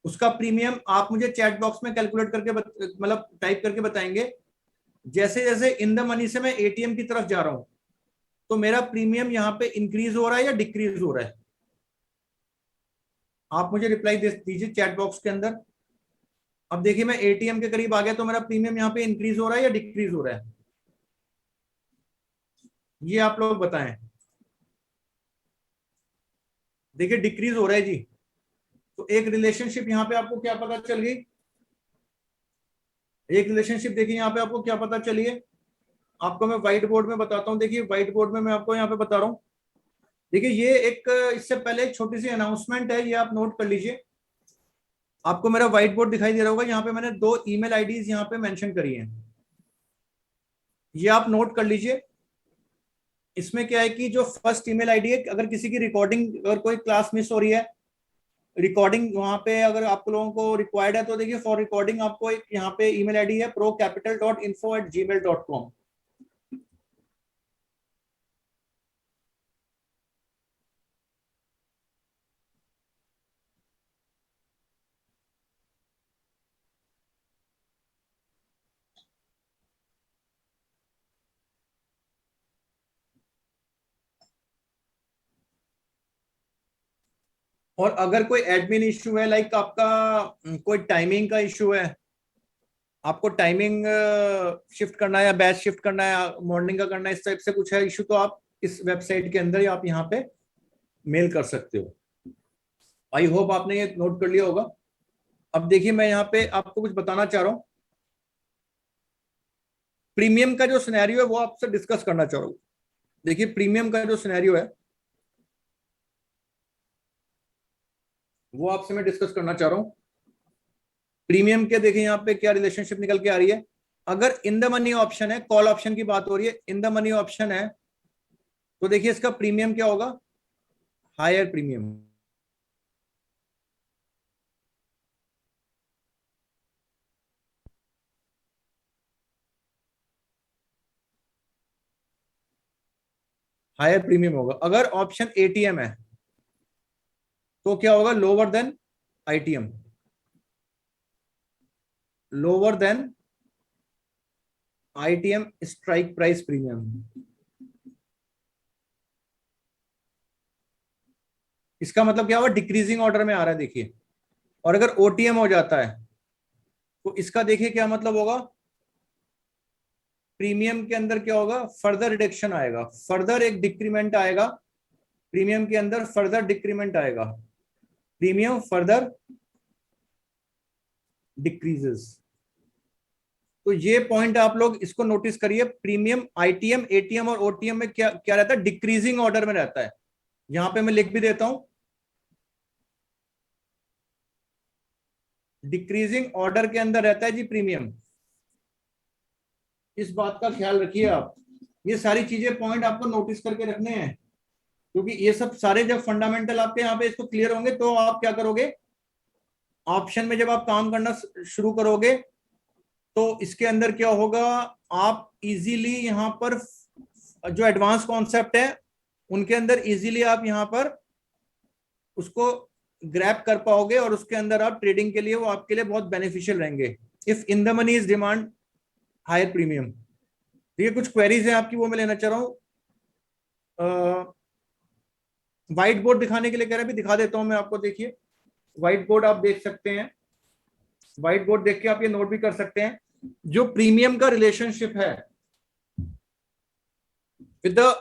उसका प्रीमियम आप मुझे चैट बॉक्स में कैलकुलेट करके मतलब टाइप करके बताएंगे। जैसे जैसे इन द मनी से मैं एटीएम की तरफ जा रहा हूं तो मेरा प्रीमियम यहाँ पे इंक्रीज हो रहा है या डिक्रीज हो रहा है? आप मुझे रिप्लाई दीजिए चैट बॉक्स के अंदर। अब देखिए मैं एटीएम के करीब आ गया तो मेरा प्रीमियम यहाँ पे इंक्रीज हो रहा है या डिक्रीज हो रहा है? ये आप लोग बताएं। देखिए डिक्रीज हो रहा है जी। तो एक रिलेशनशिप यहाँ पे आपको क्या पता चल गई? एक रिलेशनशिप देखिए यहाँ पे आपको क्या पता चली है? आपको मैं व्हाइट बोर्ड में बताता हूँ। देखिए व्हाइट बोर्ड में मैं आपको यहाँ पे बता रहा हूँ। देखिए ये एक इससे पहले एक छोटी सी अनाउंसमेंट है, ये आप नोट कर लीजिए। आपको मेरा व्हाइट बोर्ड दिखाई दे रहा होगा, यहाँ पे मैंने 2 ईमेल आईडीज यहाँ पे मेंशन करी हैं, ये आप नोट कर लीजिए। इसमें क्या है कि जो फर्स्ट ईमेल आईडी है, अगर किसी की रिकॉर्डिंग, अगर कोई क्लास मिस हो रही है, रिकॉर्डिंग वहां पे अगर आप लोगों को रिक्वायर्ड है तो देखिए फॉर रिकॉर्डिंग आपको एक यहाँ पे ईमेल आईडी है procapital.info@gmail.com। और अगर कोई एडमिन इशू है, लाइक आपका कोई टाइमिंग का इशू है, आपको टाइमिंग शिफ्ट करना है या बैच शिफ्ट करना है, मॉर्निंग का करना है, इस टाइप से कुछ है इशू, तो आप इस वेबसाइट के अंदर या आप यहाँ पे मेल कर सकते हो। आई होप आपने ये नोट कर लिया होगा। अब देखिए मैं यहाँ पे आपको कुछ बताना चाह रहा हूँ। प्रीमियम का जो सिनेरियो है वो आपसे डिस्कस करना चाह रहा हूँ। देखिए प्रीमियम का जो सिनेरियो है वो आपसे मैं डिस्कस करना चाह रहा हूँ। प्रीमियम के देखिए यहाँ पे क्या रिलेशनशिप निकल के आ रही है। अगर इन द मनी ऑप्शन है, कॉल ऑप्शन की बात हो रही है, इन द मनी ऑप्शन है, तो देखिए इसका प्रीमियम क्या होगा? Higher premium. हायर प्रीमियम होगा। अगर ऑप्शन एटीएम है तो क्या होगा? Lower than ITM, lower than ITM strike price premium. इसका मतलब क्या होगा? डिक्रीजिंग ऑर्डर में आ रहा है देखिए। और अगर ओटीएम हो जाता है तो इसका देखिए क्या मतलब होगा? प्रीमियम के अंदर क्या होगा? फर्दर रिडक्शन आएगा, फर्दर एक डिक्रीमेंट आएगा प्रीमियम के अंदर, फर्दर डिक्रीमेंट आएगा, प्रीमियम फर्दर डिक्रीजेस। तो ये पॉइंट आप लोग इसको नोटिस करिए। प्रीमियम आईटीएम, एटीएम और ओटीएम में क्या क्या रहता है? डिक्रीजिंग ऑर्डर में रहता है। यहां पे मैं लिख भी देता हूं, डिक्रीजिंग ऑर्डर के अंदर रहता है जी प्रीमियम। इस बात का ख्याल रखिए आप। ये सारी चीजें पॉइंट आपको नोटिस करके रखने हैं, क्योंकि ये सब सारे जब फंडामेंटल आपके यहाँ पे इसको क्लियर होंगे तो आप क्या करोगे? ऑप्शन में जब आप काम करना शुरू करोगे तो इसके अंदर क्या होगा? आप इजीली यहाँ पर जो एडवांस कॉन्सेप्ट है उनके अंदर इजीली आप यहाँ पर उसको ग्रैब कर पाओगे, और उसके अंदर आप ट्रेडिंग के लिए वो आपके लिए बहुत बेनिफिशियल रहेंगे। If in the money is demand higher premium. ये कुछ क्वेरीज है आपकी, वो मैं लेना चाह रहा हूँ। व्हाइट बोर्ड दिखाने के लिए कह रहा है, भी दिखा देता हूं मैं आपको। देखिए व्हाइट बोर्ड आप देख सकते हैं, व्हाइट बोर्ड देख के आप ये नोट भी कर सकते हैं, जो प्रीमियम का रिलेशनशिप है विद द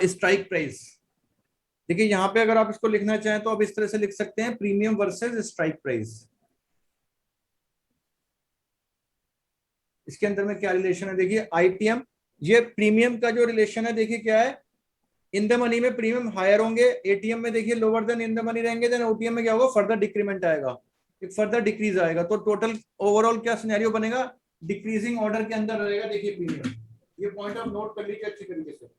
स्ट्राइक प्राइस। देखिए यहां पे अगर आप इसको लिखना चाहें तो आप इस तरह से लिख सकते हैं, प्रीमियम वर्सेस स्ट्राइक प्राइस। इसके अंदर में क्या रिलेशन है, देखिए आईटीएम, ये प्रीमियम का जो रिलेशन है देखिए क्या है, इन द मनी में प्रीमियम हायर होंगे, एटीएम में देखिए lower then in the money रहेंगे, देन ओटीएम में क्या होगा, फर्दर डिक्रीमेंट आएगा, एक फर्दर डिक्रीज आएगा, तो टोटल ओवरऑल क्या सिनेरियो बनेगा, डिक्रीजिंग ऑर्डर के अंदर रहेगा। देखिए प्रीमियम, ये पॉइंट आप नोट कर लीजिए अच्छी तरीके से।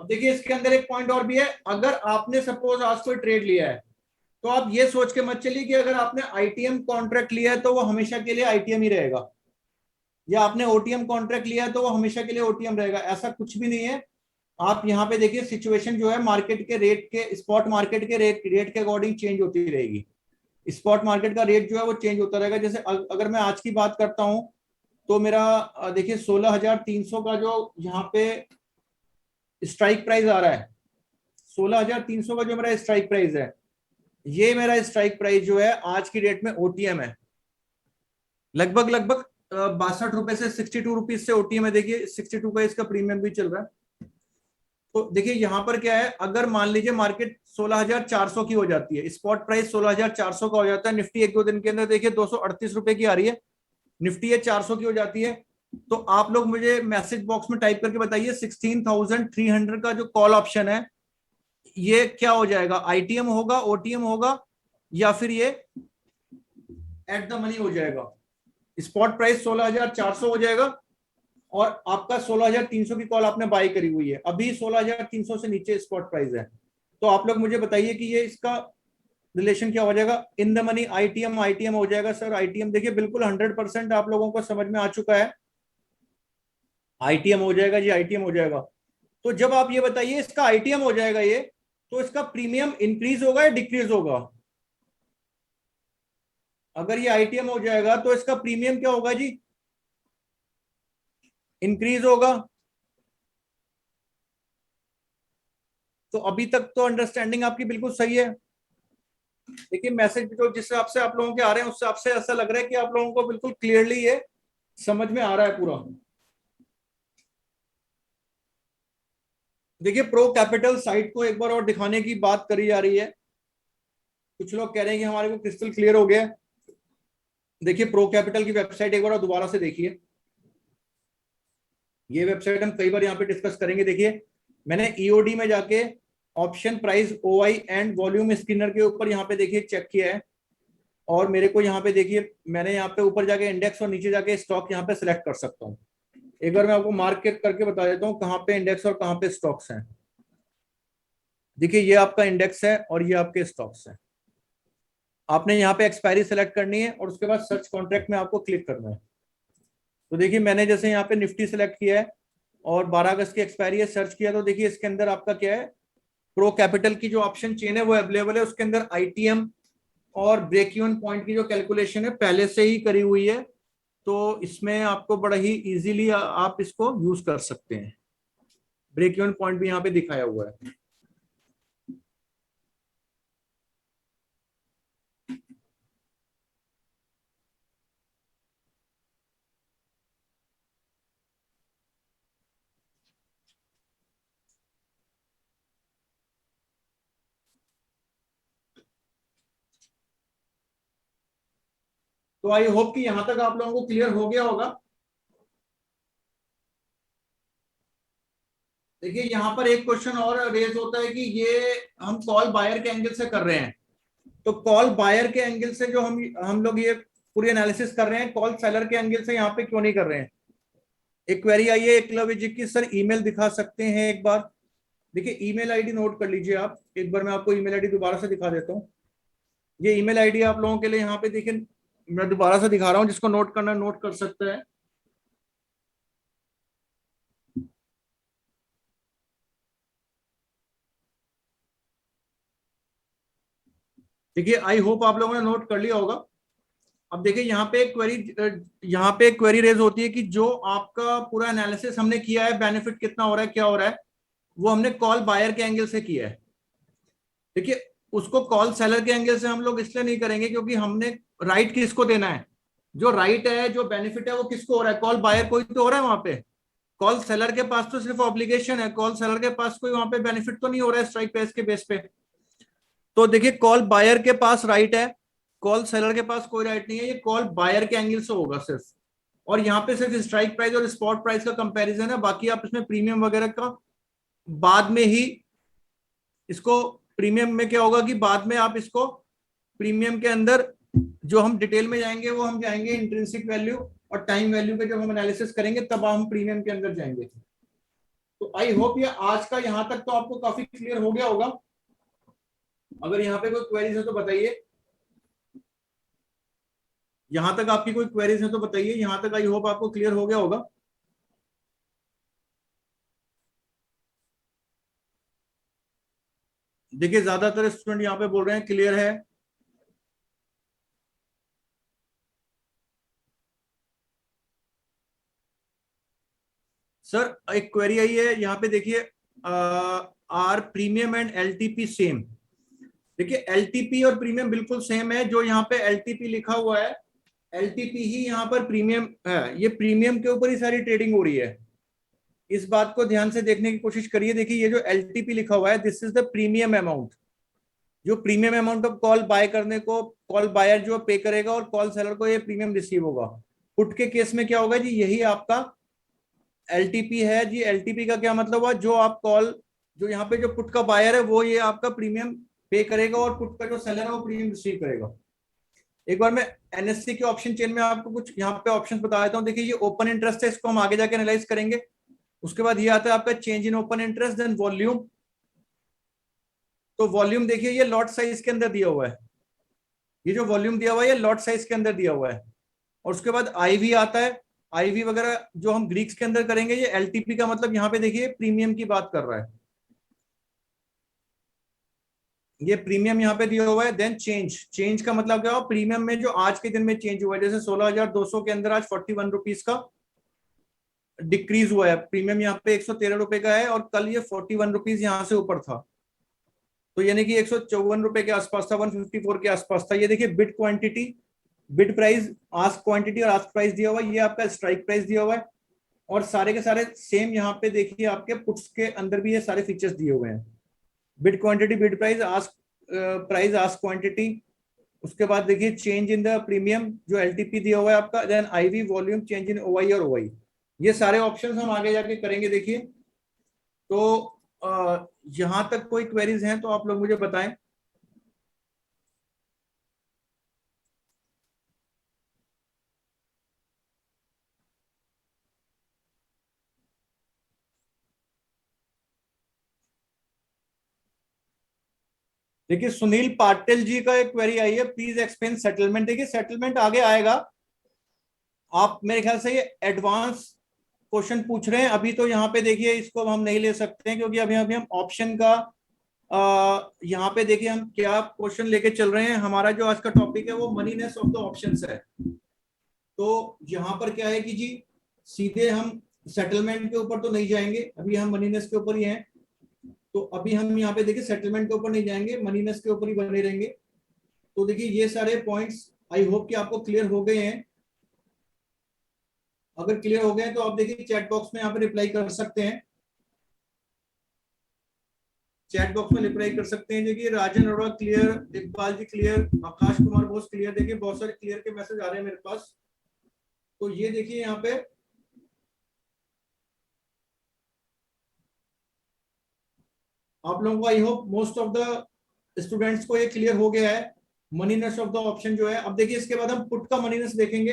अब देखिए इसके अंदर एक पॉइंट और भी है, अगर आपने सपोज आज कोई ट्रेड लिया है तो आप ये सोच के मत चलिए कि अगर आपने आईटीएम कॉन्ट्रैक्ट लिया है तो वो हमेशा के लिए आईटीएम ही रहेगा, या आपने ओटीएम कॉन्ट्रैक्ट लिया है तो वो हमेशा के लिए ओटीएम रहेगा, ऐसा कुछ भी नहीं है। आप यहाँ पे देखिए सिचुएशन जो है मार्केट के रेट के, स्पॉट मार्केट के रेट के अकॉर्डिंग चेंज होती रहेगी। स्पॉट मार्केट का रेट जो है वो चेंज होता रहेगा। जैसे अगर मैं आज की बात करता हूं तो मेरा देखिए 16,300 का जो यहाँ पे स्ट्राइक प्राइस आ रहा है, 16,300 का जो मेरा स्ट्राइक प्राइस है, ये मेरा स्ट्राइक प्राइस जो है आज की डेट में ओटीएम है, लगभग 62 रुपए से 62 रुपीज से ओटीएम है। देखिए 62 का इसका प्रीमियम भी चल रहा है। तो देखिए यहां पर क्या है, अगर मान लीजिए मार्केट 16,400 की हो जाती है, स्पॉट प्राइस 16,400 का हो जाता है, निफ्टी एक दो दिन के अंदर देखिए 238 रुपए की आ रही है, निफ्टी ये 400 की हो जाती है, तो आप लोग मुझे मैसेज बॉक्स में टाइप करके बताइए 16,300 का जो कॉल ऑप्शन है ये क्या हो जाएगा, आईटीएम होगा, ओटीएम होगा, या फिर ये एट द मनी हो जाएगा। स्पॉट प्राइस 16,400 हो जाएगा और आपका 16,300 की कॉल आपने बाई करी हुई है, अभी 16,300 से नीचे स्पॉट प्राइस है, तो आप लोग मुझे बताइए कि ये इसका रिलेशन क्या हो जाएगा, इन द मनी आईटीएम, आईटीएम हो जाएगा सर। आईटीएम देखिए बिल्कुल 100% आप लोगों को समझ में आ चुका है, आईटीएम हो जाएगा जी, आईटीएम हो जाएगा। तो जब आप ये बताइए इसका आईटीएम हो जाएगा ये, तो इसका प्रीमियम इंक्रीज होगा या डिक्रीज होगा, अगर ये आईटीएम हो जाएगा तो इसका प्रीमियम क्या होगा जी, इंक्रीज होगा। तो अभी तक तो अंडरस्टैंडिंग आपकी बिल्कुल सही है। देखिए मैसेज जो जिस हिसाब से आप लोगों के आ रहे हैं उस हिसाब से ऐसा लग रहा है कि आप लोगों को बिल्कुल क्लियरली ये समझ में आ रहा है पूरा। देखिए प्रो कैपिटल साइट को एक बार और दिखाने की बात करी जा रही है, कुछ लोग कह रहे हैं कि हमारे को क्रिस्टल क्लियर हो गया। देखिए प्रो कैपिटल की वेबसाइट एक बार दोबारा से देखिए, ये वेबसाइट हम कई बार यहाँ पे डिस्कस करेंगे। देखिए मैंने ईओडी में जाके option price OI and volume screener के ऊपर यहाँ पे देखिए चेक किया है, और मेरे को यहाँ पे देखिए मैंने यहाँ पे ऊपर जाके इंडेक्स और नीचे जाके स्टॉक यहाँ पे सिलेक्ट कर सकता हूँ। एक बार मैं आपको मार्केट करके बता देता हूँ कहाँ पे इंडेक्स और कहाँ पे स्टॉक्स हैं। देखिए ये आपका इंडेक्स है और ये आपके स्टॉक्स हैं। आपने यहाँ पे एक्सपायरी सेलेक्ट करनी है और उसके बाद सर्च कॉन्ट्रैक्ट में आपको क्लिक करना है। तो देखिए मैंने जैसे यहाँ पे निफ्टी सेलेक्ट किया है और 12 अगस्त की एक्सपायरी है, सर्च किया, तो देखिए इसके अंदर आपका क्या है, प्रो कैपिटल की जो ऑप्शन चेन है वो अवेलेबल है, उसके अंदर आईटीएम और ब्रेक इवन पॉइंट की जो कैलकुलेशन है पहले से ही करी हुई है, तो इसमें आपको बड़ा ही इजीली आप इसको यूज कर सकते हैं। ब्रेक इवन पॉइंट भी यहाँ पे दिखाया हुआ है। तो आई होप कि यहां तक आप लोगों को क्लियर हो गया होगा। देखिए यहाँ पर एक क्वेश्चन और रेज होता है कि ये हम कॉल बायर के एंगल से कर रहे हैं, तो कॉल बायर के एंगल से जो हम लोग ये पूरी एनालिसिस कर रहे हैं, कॉल सेलर के एंगल से यहाँ पे क्यों नहीं कर रहे हैं। एक क्वेरी आई है एकलव्य जी की, सर ईमेल दिखा सकते हैं एक बार। देखिए ईमेल आईडी नोट कर लीजिए आप, एक बार मैं आपको ईमेल आईडी दोबारा से दिखा देता हूँ। ये ईमेल आईडी आप लोगों के लिए यहाँ पे देखिए मैं दोबारा से दिखा रहा हूँ, जिसको नोट करना नोट कर सकता है। देखिए आई होप आप लोगों ने नोट कर लिया होगा। अब देखिए यहाँ पे क्वेरी रेज होती है कि जो आपका पूरा एनालिसिस हमने किया है, बेनिफिट कितना हो रहा है, क्या हो रहा है, वो हमने कॉल बायर के एंगल से किया है। देखिए उसको कॉल सेलर के एंगल से हम लोग इसलिए नहीं करेंगे क्योंकि हमने राइट किसको देना है, जो राइट है जो बेनिफिट है वो किसको हो रहा है, कॉल बायर को ही तो हो रहा है वहां पे। कॉल सेलर के पास तो सिर्फ ऑब्लिगेशन है, कॉल सेलर के पास कोई वहां पे बेनिफिट तो नहीं हो रहा है स्ट्राइक प्राइस के बेस पे। तो देखिए कॉल बायर के पास राइट है, कॉल सेलर के पास कोई राइट नहीं है, ये कॉल बायर के एंगल से होगा सिर्फ। और यहाँ पे सिर्फ स्ट्राइक प्राइस और स्पॉट प्राइस का कंपैरिजन है, बाकी आप इसमें प्रीमियम वगैरह का बाद में ही इसको, प्रीमियम में क्या होगा कि बाद में आप इसको प्रीमियम के अंदर जो हम डिटेल में जाएंगे वो हम जाएंगे इंट्रिंसिक वैल्यू और टाइम वैल्यू के जब हम एनालिसिस करेंगे तब हम प्रीमियम के अंदर जाएंगे। तो आई होप ये आज का यहां तक तो आपको काफी क्लियर हो गया होगा। अगर यहाँ पे कोई क्वेरीज है तो बताइए, यहां तक आपकी कोई क्वेरीज है तो बताइए, यहां तक आई होप आपको क्लियर हो गया होगा। देखिए ज्यादातर स्टूडेंट यहाँ पे बोल रहे हैं क्लियर है। सर एक क्वेरी आई है यहाँ पे, देखिए are premium and LTP same. देखिए एलटीपी और प्रीमियम बिल्कुल सेम है, जो यहाँ पे एलटीपी लिखा हुआ है एलटीपी ही यहाँ पर प्रीमियम है, ये प्रीमियम के ऊपर ही सारी ट्रेडिंग हो रही है। इस बात को ध्यान से देखने की कोशिश करिए। देखिए ये जो एलटीपी लिखा हुआ है this is the premium amount, जो premium amount of call buy करने को कॉल बायर जो पे करेगा और कॉल सेलर को ये प्रीमियम रिसीव होगा। पुट के केस में क्या होगा जी, यही आपका एलटीपी है जी। एलटीपी का क्या मतलब हुआ, जो आप कॉल, जो यहाँ पे जो पुट का बायर है वो ये आपका प्रीमियम पे करेगा और पुट का जो सेलर है वो प्रीमियम रिसीव करेगा। एक बार मैं एनएससी के ऑप्शन चेन में आपको कुछ यहाँ पे ऑप्शन बता देता हूँ। देखिए ये ओपन इंटरेस्ट है, इसको हम आगे जाके एनालाइज करेंगे। उसके बाद ये आता है आपका change in open interest, then volume. तो वॉल्यूम देखिए ये लॉट साइज के अंदर दिया हुआ है, ये जो वॉल्यूम दिया हुआ है ये लॉट साइज के अंदर दिया हुआ है। और उसके बाद आईवी आता है, आईवी वगैरह जो हम ग्रीक्स के अंदर करेंगे। ये एलटीपी का मतलब यहाँ पे देखिए प्रीमियम की बात कर रहा है, ये प्रीमियम यहाँ पे दिया हुआ है। देन चेंज, चेंज का मतलब क्या हुआ, प्रीमियम में जो आज के दिन में चेंज हुआ है, जैसे 16,200 के अंदर आज 41 रुपीज का डिक्रीज हुआ है। प्रीमियम यहाँ पे 113 रुपए का है और कल ये 41 रुपीज यहाँ से ऊपर था, तो यानी कि 154 रुपए के आसपास था, 154 के आसपास था। ये देखिए bid quantity, bid price, ask quantity और आस्क प्राइस दिया हुआ है, ये आपका स्ट्राइक प्राइस दिया हुआ है। और सारे के सारे सेम यहाँ पे देखिए आपके पुट्स के अंदर भी ये सारे फीचर्स दिए हुए हैं, bid quantity, bid price, ask price, ask quantity. उसके बाद देखिए चेंज इन द प्रीमियम जो एलटीपी दिया हुआ है आपका, then IV, volume, change in OI और ओवाई। ये सारे ऑप्शंस हम आगे जाके करेंगे। देखिए तो यहां तक कोई क्वेरीज हैं तो आप लोग मुझे बताएं। देखिए सुनील पाटिल जी का एक क्वेरी आई है, प्लीज एक्सप्लेन सेटलमेंट। देखिए सेटलमेंट आगे आएगा, आप मेरे ख्याल से ये एडवांस क्वेश्चन पूछ रहे हैं। अभी तो यहाँ पे देखिए इसको हम नहीं ले सकते हैं क्योंकि अभी अभी हम ऑप्शन का यहाँ पे देखिए हम क्या क्वेश्चन लेके चल रहे हैं। हमारा जो आज का टॉपिक है वो मनीनेस ऑफ द ऑप्शंस है। तो यहाँ पर क्या है कि जी सीधे हम सेटलमेंट के ऊपर तो नहीं जाएंगे, अभी हम मनीनेस के ऊपर ही हैं। तो अभी हम यहाँ पे देखिए सेटलमेंट के ऊपर नहीं जाएंगे, मनीनेस के ऊपर ही बने रहेंगे। तो देखिए ये सारे पॉइंट्स आई होप कि आपको क्लियर हो गए हैं। अगर क्लियर हो गए तो आप देखिए चैट बॉक्स में यहाँ पे रिप्लाई कर सकते हैं, चैट बॉक्स में रिप्लाई कर सकते हैं। देखिए राजन Arora clear, Iqbal ji clear, Akash Kumar Bose clear. देखिए बहुत सारे क्लियर के मैसेज आ रहे हैं मेरे पास। तो ये देखिए यहाँ पे आप लोगों को I hope most of the students को ये क्लियर हो गया है मनीनेस ऑफ द ऑप्शन जो है। अब देखिए इसके बाद हम पुट का मनीनेस देखेंगे,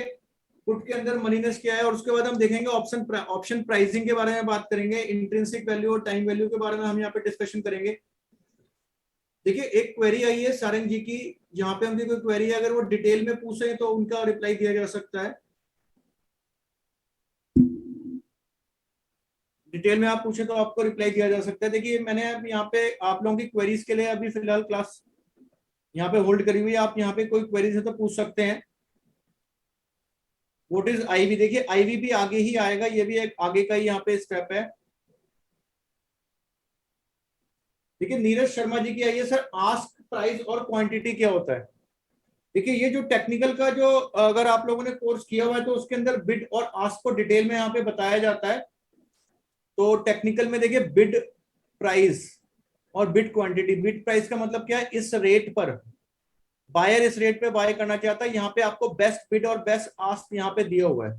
पुट के अंदर मनीनेस क्या है, और उसके बाद हम देखेंगे ऑप्शन प्राइसिंग के बारे में बात करेंगे, इंट्रिंसिक वैल्यू और टाइम वैल्यू के बारे में हम यहाँ पे डिस्कशन करेंगे। देखिए एक क्वेरी आई है सारंग जी की, यहाँ पे उनकी कोई क्वेरी है, अगर वो डिटेल में पूछे तो उनका रिप्लाई दिया जा सकता है। डिटेल में आप पूछे तो आपको रिप्लाई दिया जा सकता है। देखिए मैंने अब यहाँ पे आप लोगों की क्वेरीज के लिए अभी फिलहाल क्लास यहाँ पे होल्ड करी हुई है, आप यहाँ पे कोई क्वेरीज है तो पूछ सकते हैं। व्हाट इज आईवी, देखिए आईवी भी आगे ही आएगा, ये भी एक आगे का ही यहाँ पे स्टेप है। देखिए नीरज शर्मा जी की आई है सर, आस्क प्राइस और क्वांटिटी क्या होता है। देखिए ये जो टेक्निकल का जो अगर आप लोगों ने कोर्स किया हुआ है तो उसके अंदर बिड और आस्क को डिटेल में यहाँ पे बताया जाता है। तो टेक्निकल में देखिए बिड प्राइस और बिड क्वांटिटी। बिड प्राइस का मतलब क्या है, इस रेट पर बायर इस रेट पे बाय करना चाहता है, यहाँ पे आपको बेस्ट बिड और बेस्ट आस्क यहाँ पे दिया हुआ है।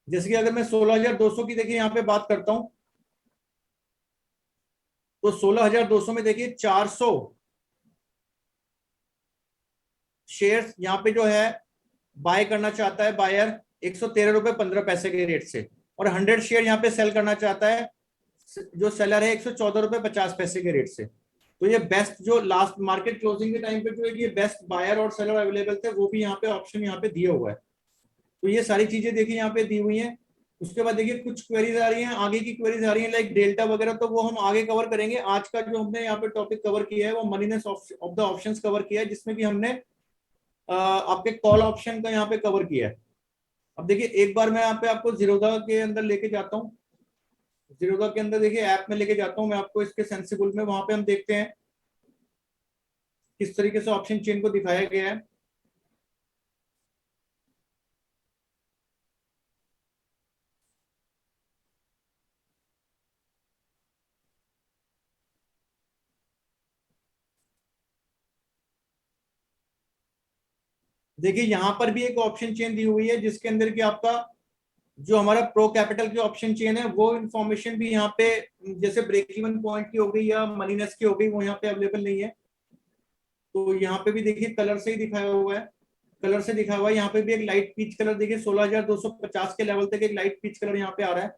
जैसे कि अगर मैं 16,200 की देखिए यहाँ पे बात करता हूं, तो 16,200 में देखिए 400 शेयर्स यहाँ पे जो है बाय करना चाहता है बायर 113 रुपए 15 पैसे के रेट से, और 100 शेयर यहाँ पे सेल करना चाहता है जो सेलर है 114 रुपए 50 पैसे के रेट से। तो ये बेस्ट जो लास्ट मार्केट क्लोजिंग के टाइम पे जो है ये बेस्ट बायर और सेलर अवेलेबल थे, वो भी यहाँ पे ऑप्शन यहाँ पे दिया हुआ है। तो ये सारी चीजें देखिए यहाँ पे दी हुई हैं। उसके बाद देखिए कुछ क्वेरीज आ रही हैं, आगे की क्वेरीज आ रही हैं लाइक डेल्टा वगैरह, तो वो हम आगे कवर करेंगे। आज का जो हमने यहाँ पे टॉपिक कवर किया है वो मनीनेस ऑफ द ऑप्शंस कवर किया है, जिसमें कि हमने आपके कॉल ऑप्शन का यहाँ पे कवर किया है। अब देखिए एक बार मैं यहाँ पे आपको जीरोधा के अंदर लेके जाता हूँ। जीरोधा के अंदर देखिए ऐप में लेके जाता हूँ मैं आपको, इसके सेंसिबल में, वहां पे हम देखते हैं किस तरीके से ऑप्शन चेन को दिखाया गया है। देखिए यहाँ पर भी एक ऑप्शन चेन दी हुई है जिसके अंदर कि आपका जो हमारा प्रो कैपिटल की ऑप्शन चेन है वो इन्फॉर्मेशन भी यहाँ पे, जैसे ब्रेक इवन पॉइंट की हो गई या मनीनेस की हो गई, वो यहाँ पे अवेलेबल नहीं है। तो यहाँ पे भी देखिए कलर से ही दिखाया हुआ है, कलर से दिखा हुआ है। यहाँ पे भी एक लाइट पीच कलर देखिए 16,250 के लेवल तक एक लाइट पीच कलर यहाँ पे आ रहा है।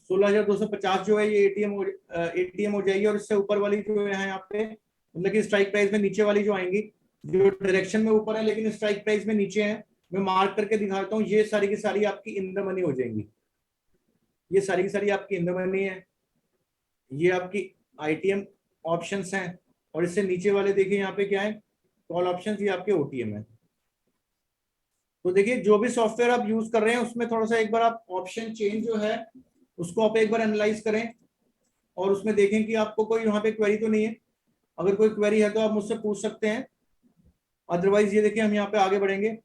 16,250 जो है ये एटीएम हो जाएगी, और इससे ऊपर वाली जो है यहाँ पे मतलब कि स्ट्राइक प्राइस में नीचे वाली जो आएंगी, जो डायरेक्शन में ऊपर है लेकिन स्ट्राइक प्राइस में नीचे है, मैं मार्क करके दिखाता हूँ, ये सारी की सारी आपकी इन द मनी हो जाएंगी। ये सारी की सारी आपकी इन द मनी है, ये आपकी आईटीएम ऑप्शंस हैं। और इससे नीचे वाले देखिए यहाँ पे क्या है, कॉल ऑप्शंस, ये आपके ओटीएम है। तो देखिए जो भी सॉफ्टवेयर आप यूज कर रहे हैं उसमें थोड़ा सा एक बार आप ऑप्शन चेंज जो है उसको आप एक बार एनालाइज करें, और उसमें देखें कि आपको कोई वहां पे क्वेरी तो नहीं है। अगर कोई क्वेरी है तो आप मुझसे पूछ सकते हैं, अदरवाइज ये देखिए हम यहाँ पे आगे बढ़ेंगे।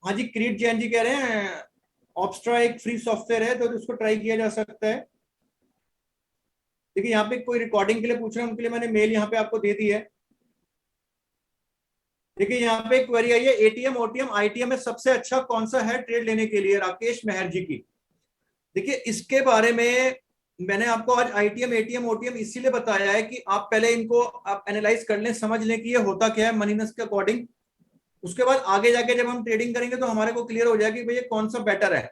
हाँ जी, क्रीट जैन जी कह रहे हैं ऑप्स्ट्रा एक फ्री सॉफ्टवेयर है तो उसको ट्राई किया जा सकता है। देखिए यहाँ पे कोई रिकॉर्डिंग के लिए पूछ रहे हैं, उनके लिए मैंने मेल यहाँ पे आपको दे दी है। देखिए यहाँ पे क्वेरी आई है, एटीएम ओटीएम आईटीएम में सबसे अच्छा कौन सा है ट्रेड लेने के लिए, राकेश मेहर जी की। देखिए इसके बारे में मैंने आपको आज आईटीएम एटीएम ओटीएम इसीलिए बताया है कि आप पहले इनको आप एनालाइज कर लें, समझ लें कि ये होता क्या है मनीनेस के अकॉर्डिंग। उसके बाद आगे जाके जब हम ट्रेडिंग करेंगे तो हमारे को क्लियर हो जाएगा कि भैया कौन सा बेटर है।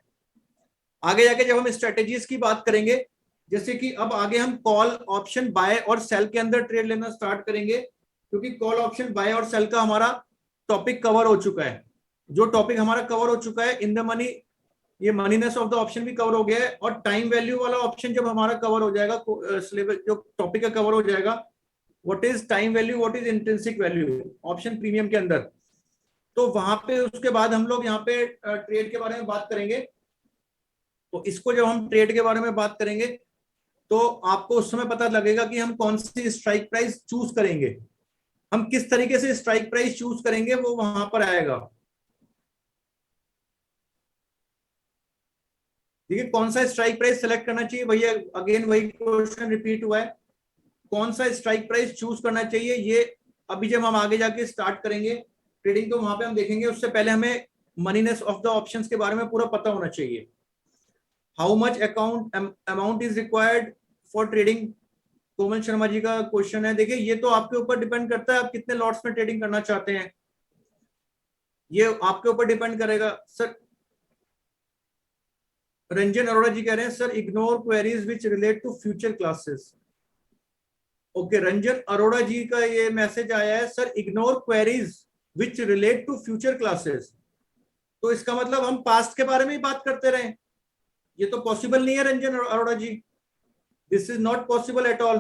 आगे जाके जब हम स्ट्रेटेजीज की बात करेंगे, जैसे कि अब आगे हम कॉल ऑप्शन बाय और सेल के अंदर ट्रेड लेना स्टार्ट करेंगे, क्योंकि कॉल ऑप्शन बाय और सेल का हमारा टॉपिक कवर हो चुका है। जो टॉपिक हमारा कवर हो चुका है इन द मनी, ये मनीनेस ऑफ द ऑप्शन भी कवर हो गया है, और टाइम वैल्यू वाला ऑप्शन जब हमारा कवर हो जाएगा, सिलेबस जो टॉपिक का कवर हो जाएगा, what is time value, what is intrinsic value option premium के अंदर, तो वहां पे उसके बाद हम लोग यहाँ पे ट्रेड के बारे में बात करेंगे। तो इसको जब हम ट्रेड के बारे में बात करेंगे तो आपको उस समय पता लगेगा कि हम कौन सी स्ट्राइक प्राइस चूज करेंगे, हम किस तरीके से स्ट्राइक प्राइस चूज करेंगे वो वहां पर आएगा। देखिए कौन सा स्ट्राइक प्राइस सेलेक्ट करना चाहिए, भैया अगेन वही क्वेश्चन रिपीट हुआ है, कौन सा स्ट्राइक प्राइस चूज करना चाहिए। ये अभी जब हम आगे जाके स्टार्ट करेंगे ट्रेडिंग तो वहां पे हम देखेंगे, उससे पहले हमें मनीनेस ऑफ द ऑप्शंस के बारे में पूरा पता होना चाहिए। How much amount is required for trading, Komal Sharma ji का क्वेश्चन है। देखिए ये तो आपके ऊपर डिपेंड करता है आप कितने लॉट्स में ट्रेडिंग करना चाहते हैं, ये आपके ऊपर डिपेंड करेगा। सर रंजन अरोड़ा जी कह रहे हैं sir ignore queries which relate to future classes. Okay, Ranjan Arora ji का ये मैसेज आया है, sir ignore queries which relate to future classes. तो इसका मतलब हम पास्ट के बारे में ही बात करते रहे, ये तो पॉसिबल नहीं है Ranjan Arora ji, this is not possible at all.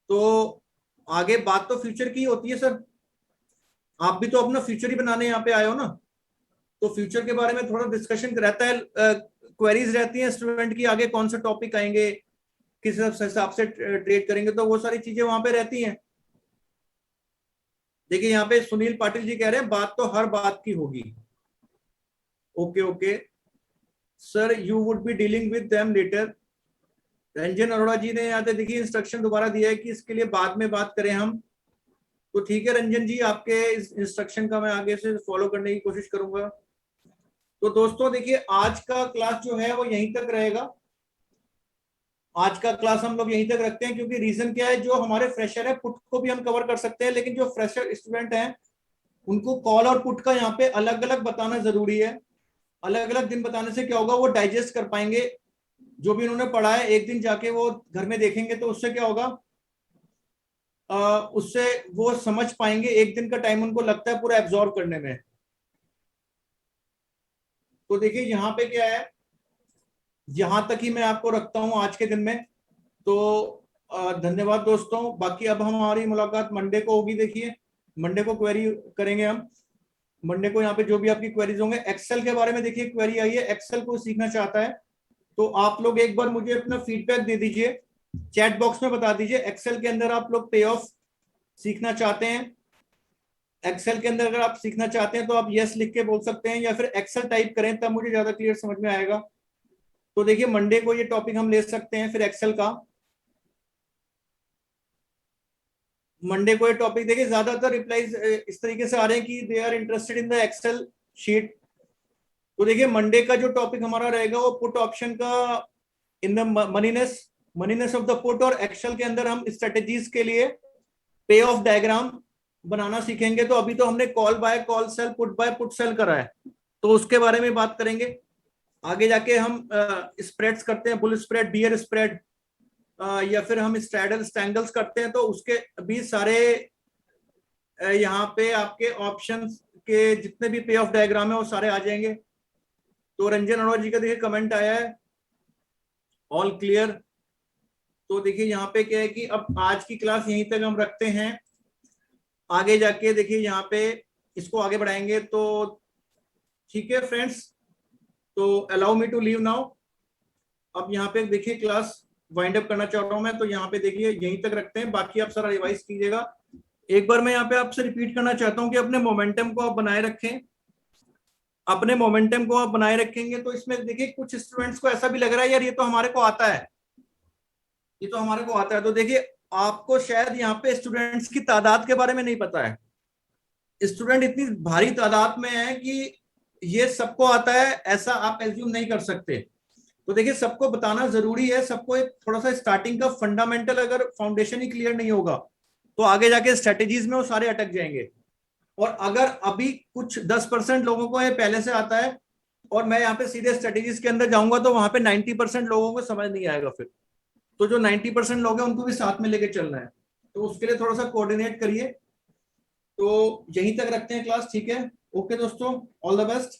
तो आगे बात तो फ्यूचर की होती है सर, आप भी तो अपना फ्यूचर ही बनाने यहाँ पे आए हो ना, तो फ्यूचर के बारे में थोड़ा डिस्कशन रहता है। क्वेरीज रहती हैं स्टूडेंट की, आगे कौन सा टॉपिक आएंगे, किस हिसाब से ट्रेड करेंगे, तो वो सारी चीजें वहां पे रहती हैं। देखिए यहाँ पे सुनील पाटिल जी कह रहे हैं बात तो हर बात की होगी। Okay okay sir, you would be dealing with them later. Ranjan Arora ji ने यहाँ पे देखिए इंस्ट्रक्शन दोबारा दिया है कि इसके लिए बाद में बात करें हम। तो ठीक है रंजन जी, आपके इस इंस्ट्रक्शन का मैं आगे से फॉलो करने की कोशिश करूंगा। तो दोस्तों देखिए आज का क्लास जो है वो यहीं तक रहेगा। आज का क्लास हम लोग यहीं तक रखते हैं, क्योंकि रीजन क्या है, जो हमारे फ्रेशर है पुट को भी हम कवर कर सकते हैं, लेकिन जो फ्रेशर स्टूडेंट हैं उनको कॉल और पुट का यहाँ पे अलग अलग बताना जरूरी है। अलग अलग दिन बताने से क्या होगा, वो डाइजेस्ट कर पाएंगे जो भी उन्होंने पढ़ा है। एक दिन जाके वो घर में देखेंगे तो उससे क्या होगा, उससे वो समझ पाएंगे। एक दिन का टाइम उनको लगता है पूरा एब्जॉर्ब करने में। तो देखिए यहाँ पे क्या है, यहां तक ही मैं आपको रखता हूं आज के दिन में। तो धन्यवाद दोस्तों। बाकी अब हमारी मुलाकात मंडे को होगी। देखिए मंडे को क्वेरी करेंगे हम। मंडे को यहाँ पे जो भी आपकी क्वेरीज होंगे, एक्सेल के बारे में देखिए क्वेरी आई है, एक्सेल को सीखना चाहता है तो आप लोग एक बार मुझे अपना फीडबैक दे दीजिए, चैट बॉक्स में बता दीजिए। एक्सेल के अंदर आप लोग पे ऑफ सीखना चाहते हैं, एक्सेल के अंदर अगर आप सीखना चाहते हैं तो आप यस लिख के बोल सकते हैं, या फिर एक्सेल टाइप करें, तब मुझे ज्यादा क्लियर समझ में आएगा। तो देखिए मंडे को ये टॉपिक हम ले सकते हैं फिर एक्सेल का। मंडे को ये टॉपिक देखिए ज्यादातर रिप्लाईज इस तरीके से आ रहे हैं कि they are interested in the Excel sheet. तो देखिए मंडे का जो टॉपिक हमारा रहेगा वो पुट ऑप्शन का in the moneyness of the put, और एक्सेल के अंदर हम स्ट्रेटेजीज के लिए पे ऑफ डायग्राम बनाना सीखेंगे। तो अभी तो हमने call buy call sell, put buy put sell करा है, तो उसके बारे में बात करेंगे। आगे जाके हम स्प्रेड्स करते हैं, बुल स्प्रेड, बियर स्प्रेड, या फिर हम स्ट्रैडल स्टैंगल्स करते हैं, तो उसके भी सारे यहाँ पे आपके ऑप्शंस के जितने भी पे ऑफ डायग्राम है वो सारे आ जाएंगे। तो रंजन अरोड़ा जी का देखिए कमेंट आया है, ऑल क्लियर। तो देखिए यहाँ पे क्या है कि अब आज की क्लास यहीं तक हम रखते हैं। आगे जाके देखिए यहाँ पे इसको आगे बढ़ाएंगे। तो ठीक है फ्रेंड्स, तो allow me to leave now. अब यहाँ पे देखिए क्लास वाइंड अप करना चाह रहा हूं मैं, तो यहाँ पे देखिए यहीं तक रखते हैं, बाकी आप सारा रिवाइज कीजिएगा। एक बार मैं यहाँ पे आपसे रिपीट करना चाहता हूँ कि अपने मोमेंटम को आप बनाए रखें। अपने मोमेंटम को आप बनाए रखेंगे तो इसमें देखिए कुछ स्टूडेंट्स को ऐसा भी लग रहा है यार ये तो हमारे को आता है, ये तो हमारे को आता है। तो देखिए आपको शायद यहाँ पे स्टूडेंट्स की तादाद के बारे में नहीं पता है। स्टूडेंट इतनी भारी तादाद में है कि ये सबको आता है ऐसा आप एज्यूम नहीं कर सकते। तो देखिए सबको बताना जरूरी है, सबको एक थोड़ा सा स्टार्टिंग का फंडामेंटल अगर फाउंडेशन ही क्लियर नहीं होगा तो आगे जाके स्ट्रेटेजीज में वो सारे अटक जाएंगे। और अगर अभी कुछ 10% लोगों को ये पहले से आता है और मैं यहाँ पे सीधे स्ट्रेटेजीज के अंदर जाऊंगा तो वहां पे 90% लोगों को समझ नहीं आएगा फिर। तो जो 90% लोग हैं उनको भी साथ में लेके चलना है, तो उसके लिए थोड़ा सा कोऑर्डिनेट करिए। तो यहीं तक रखते हैं क्लास, ठीक है। ओके दोस्तों, ऑल द बेस्ट।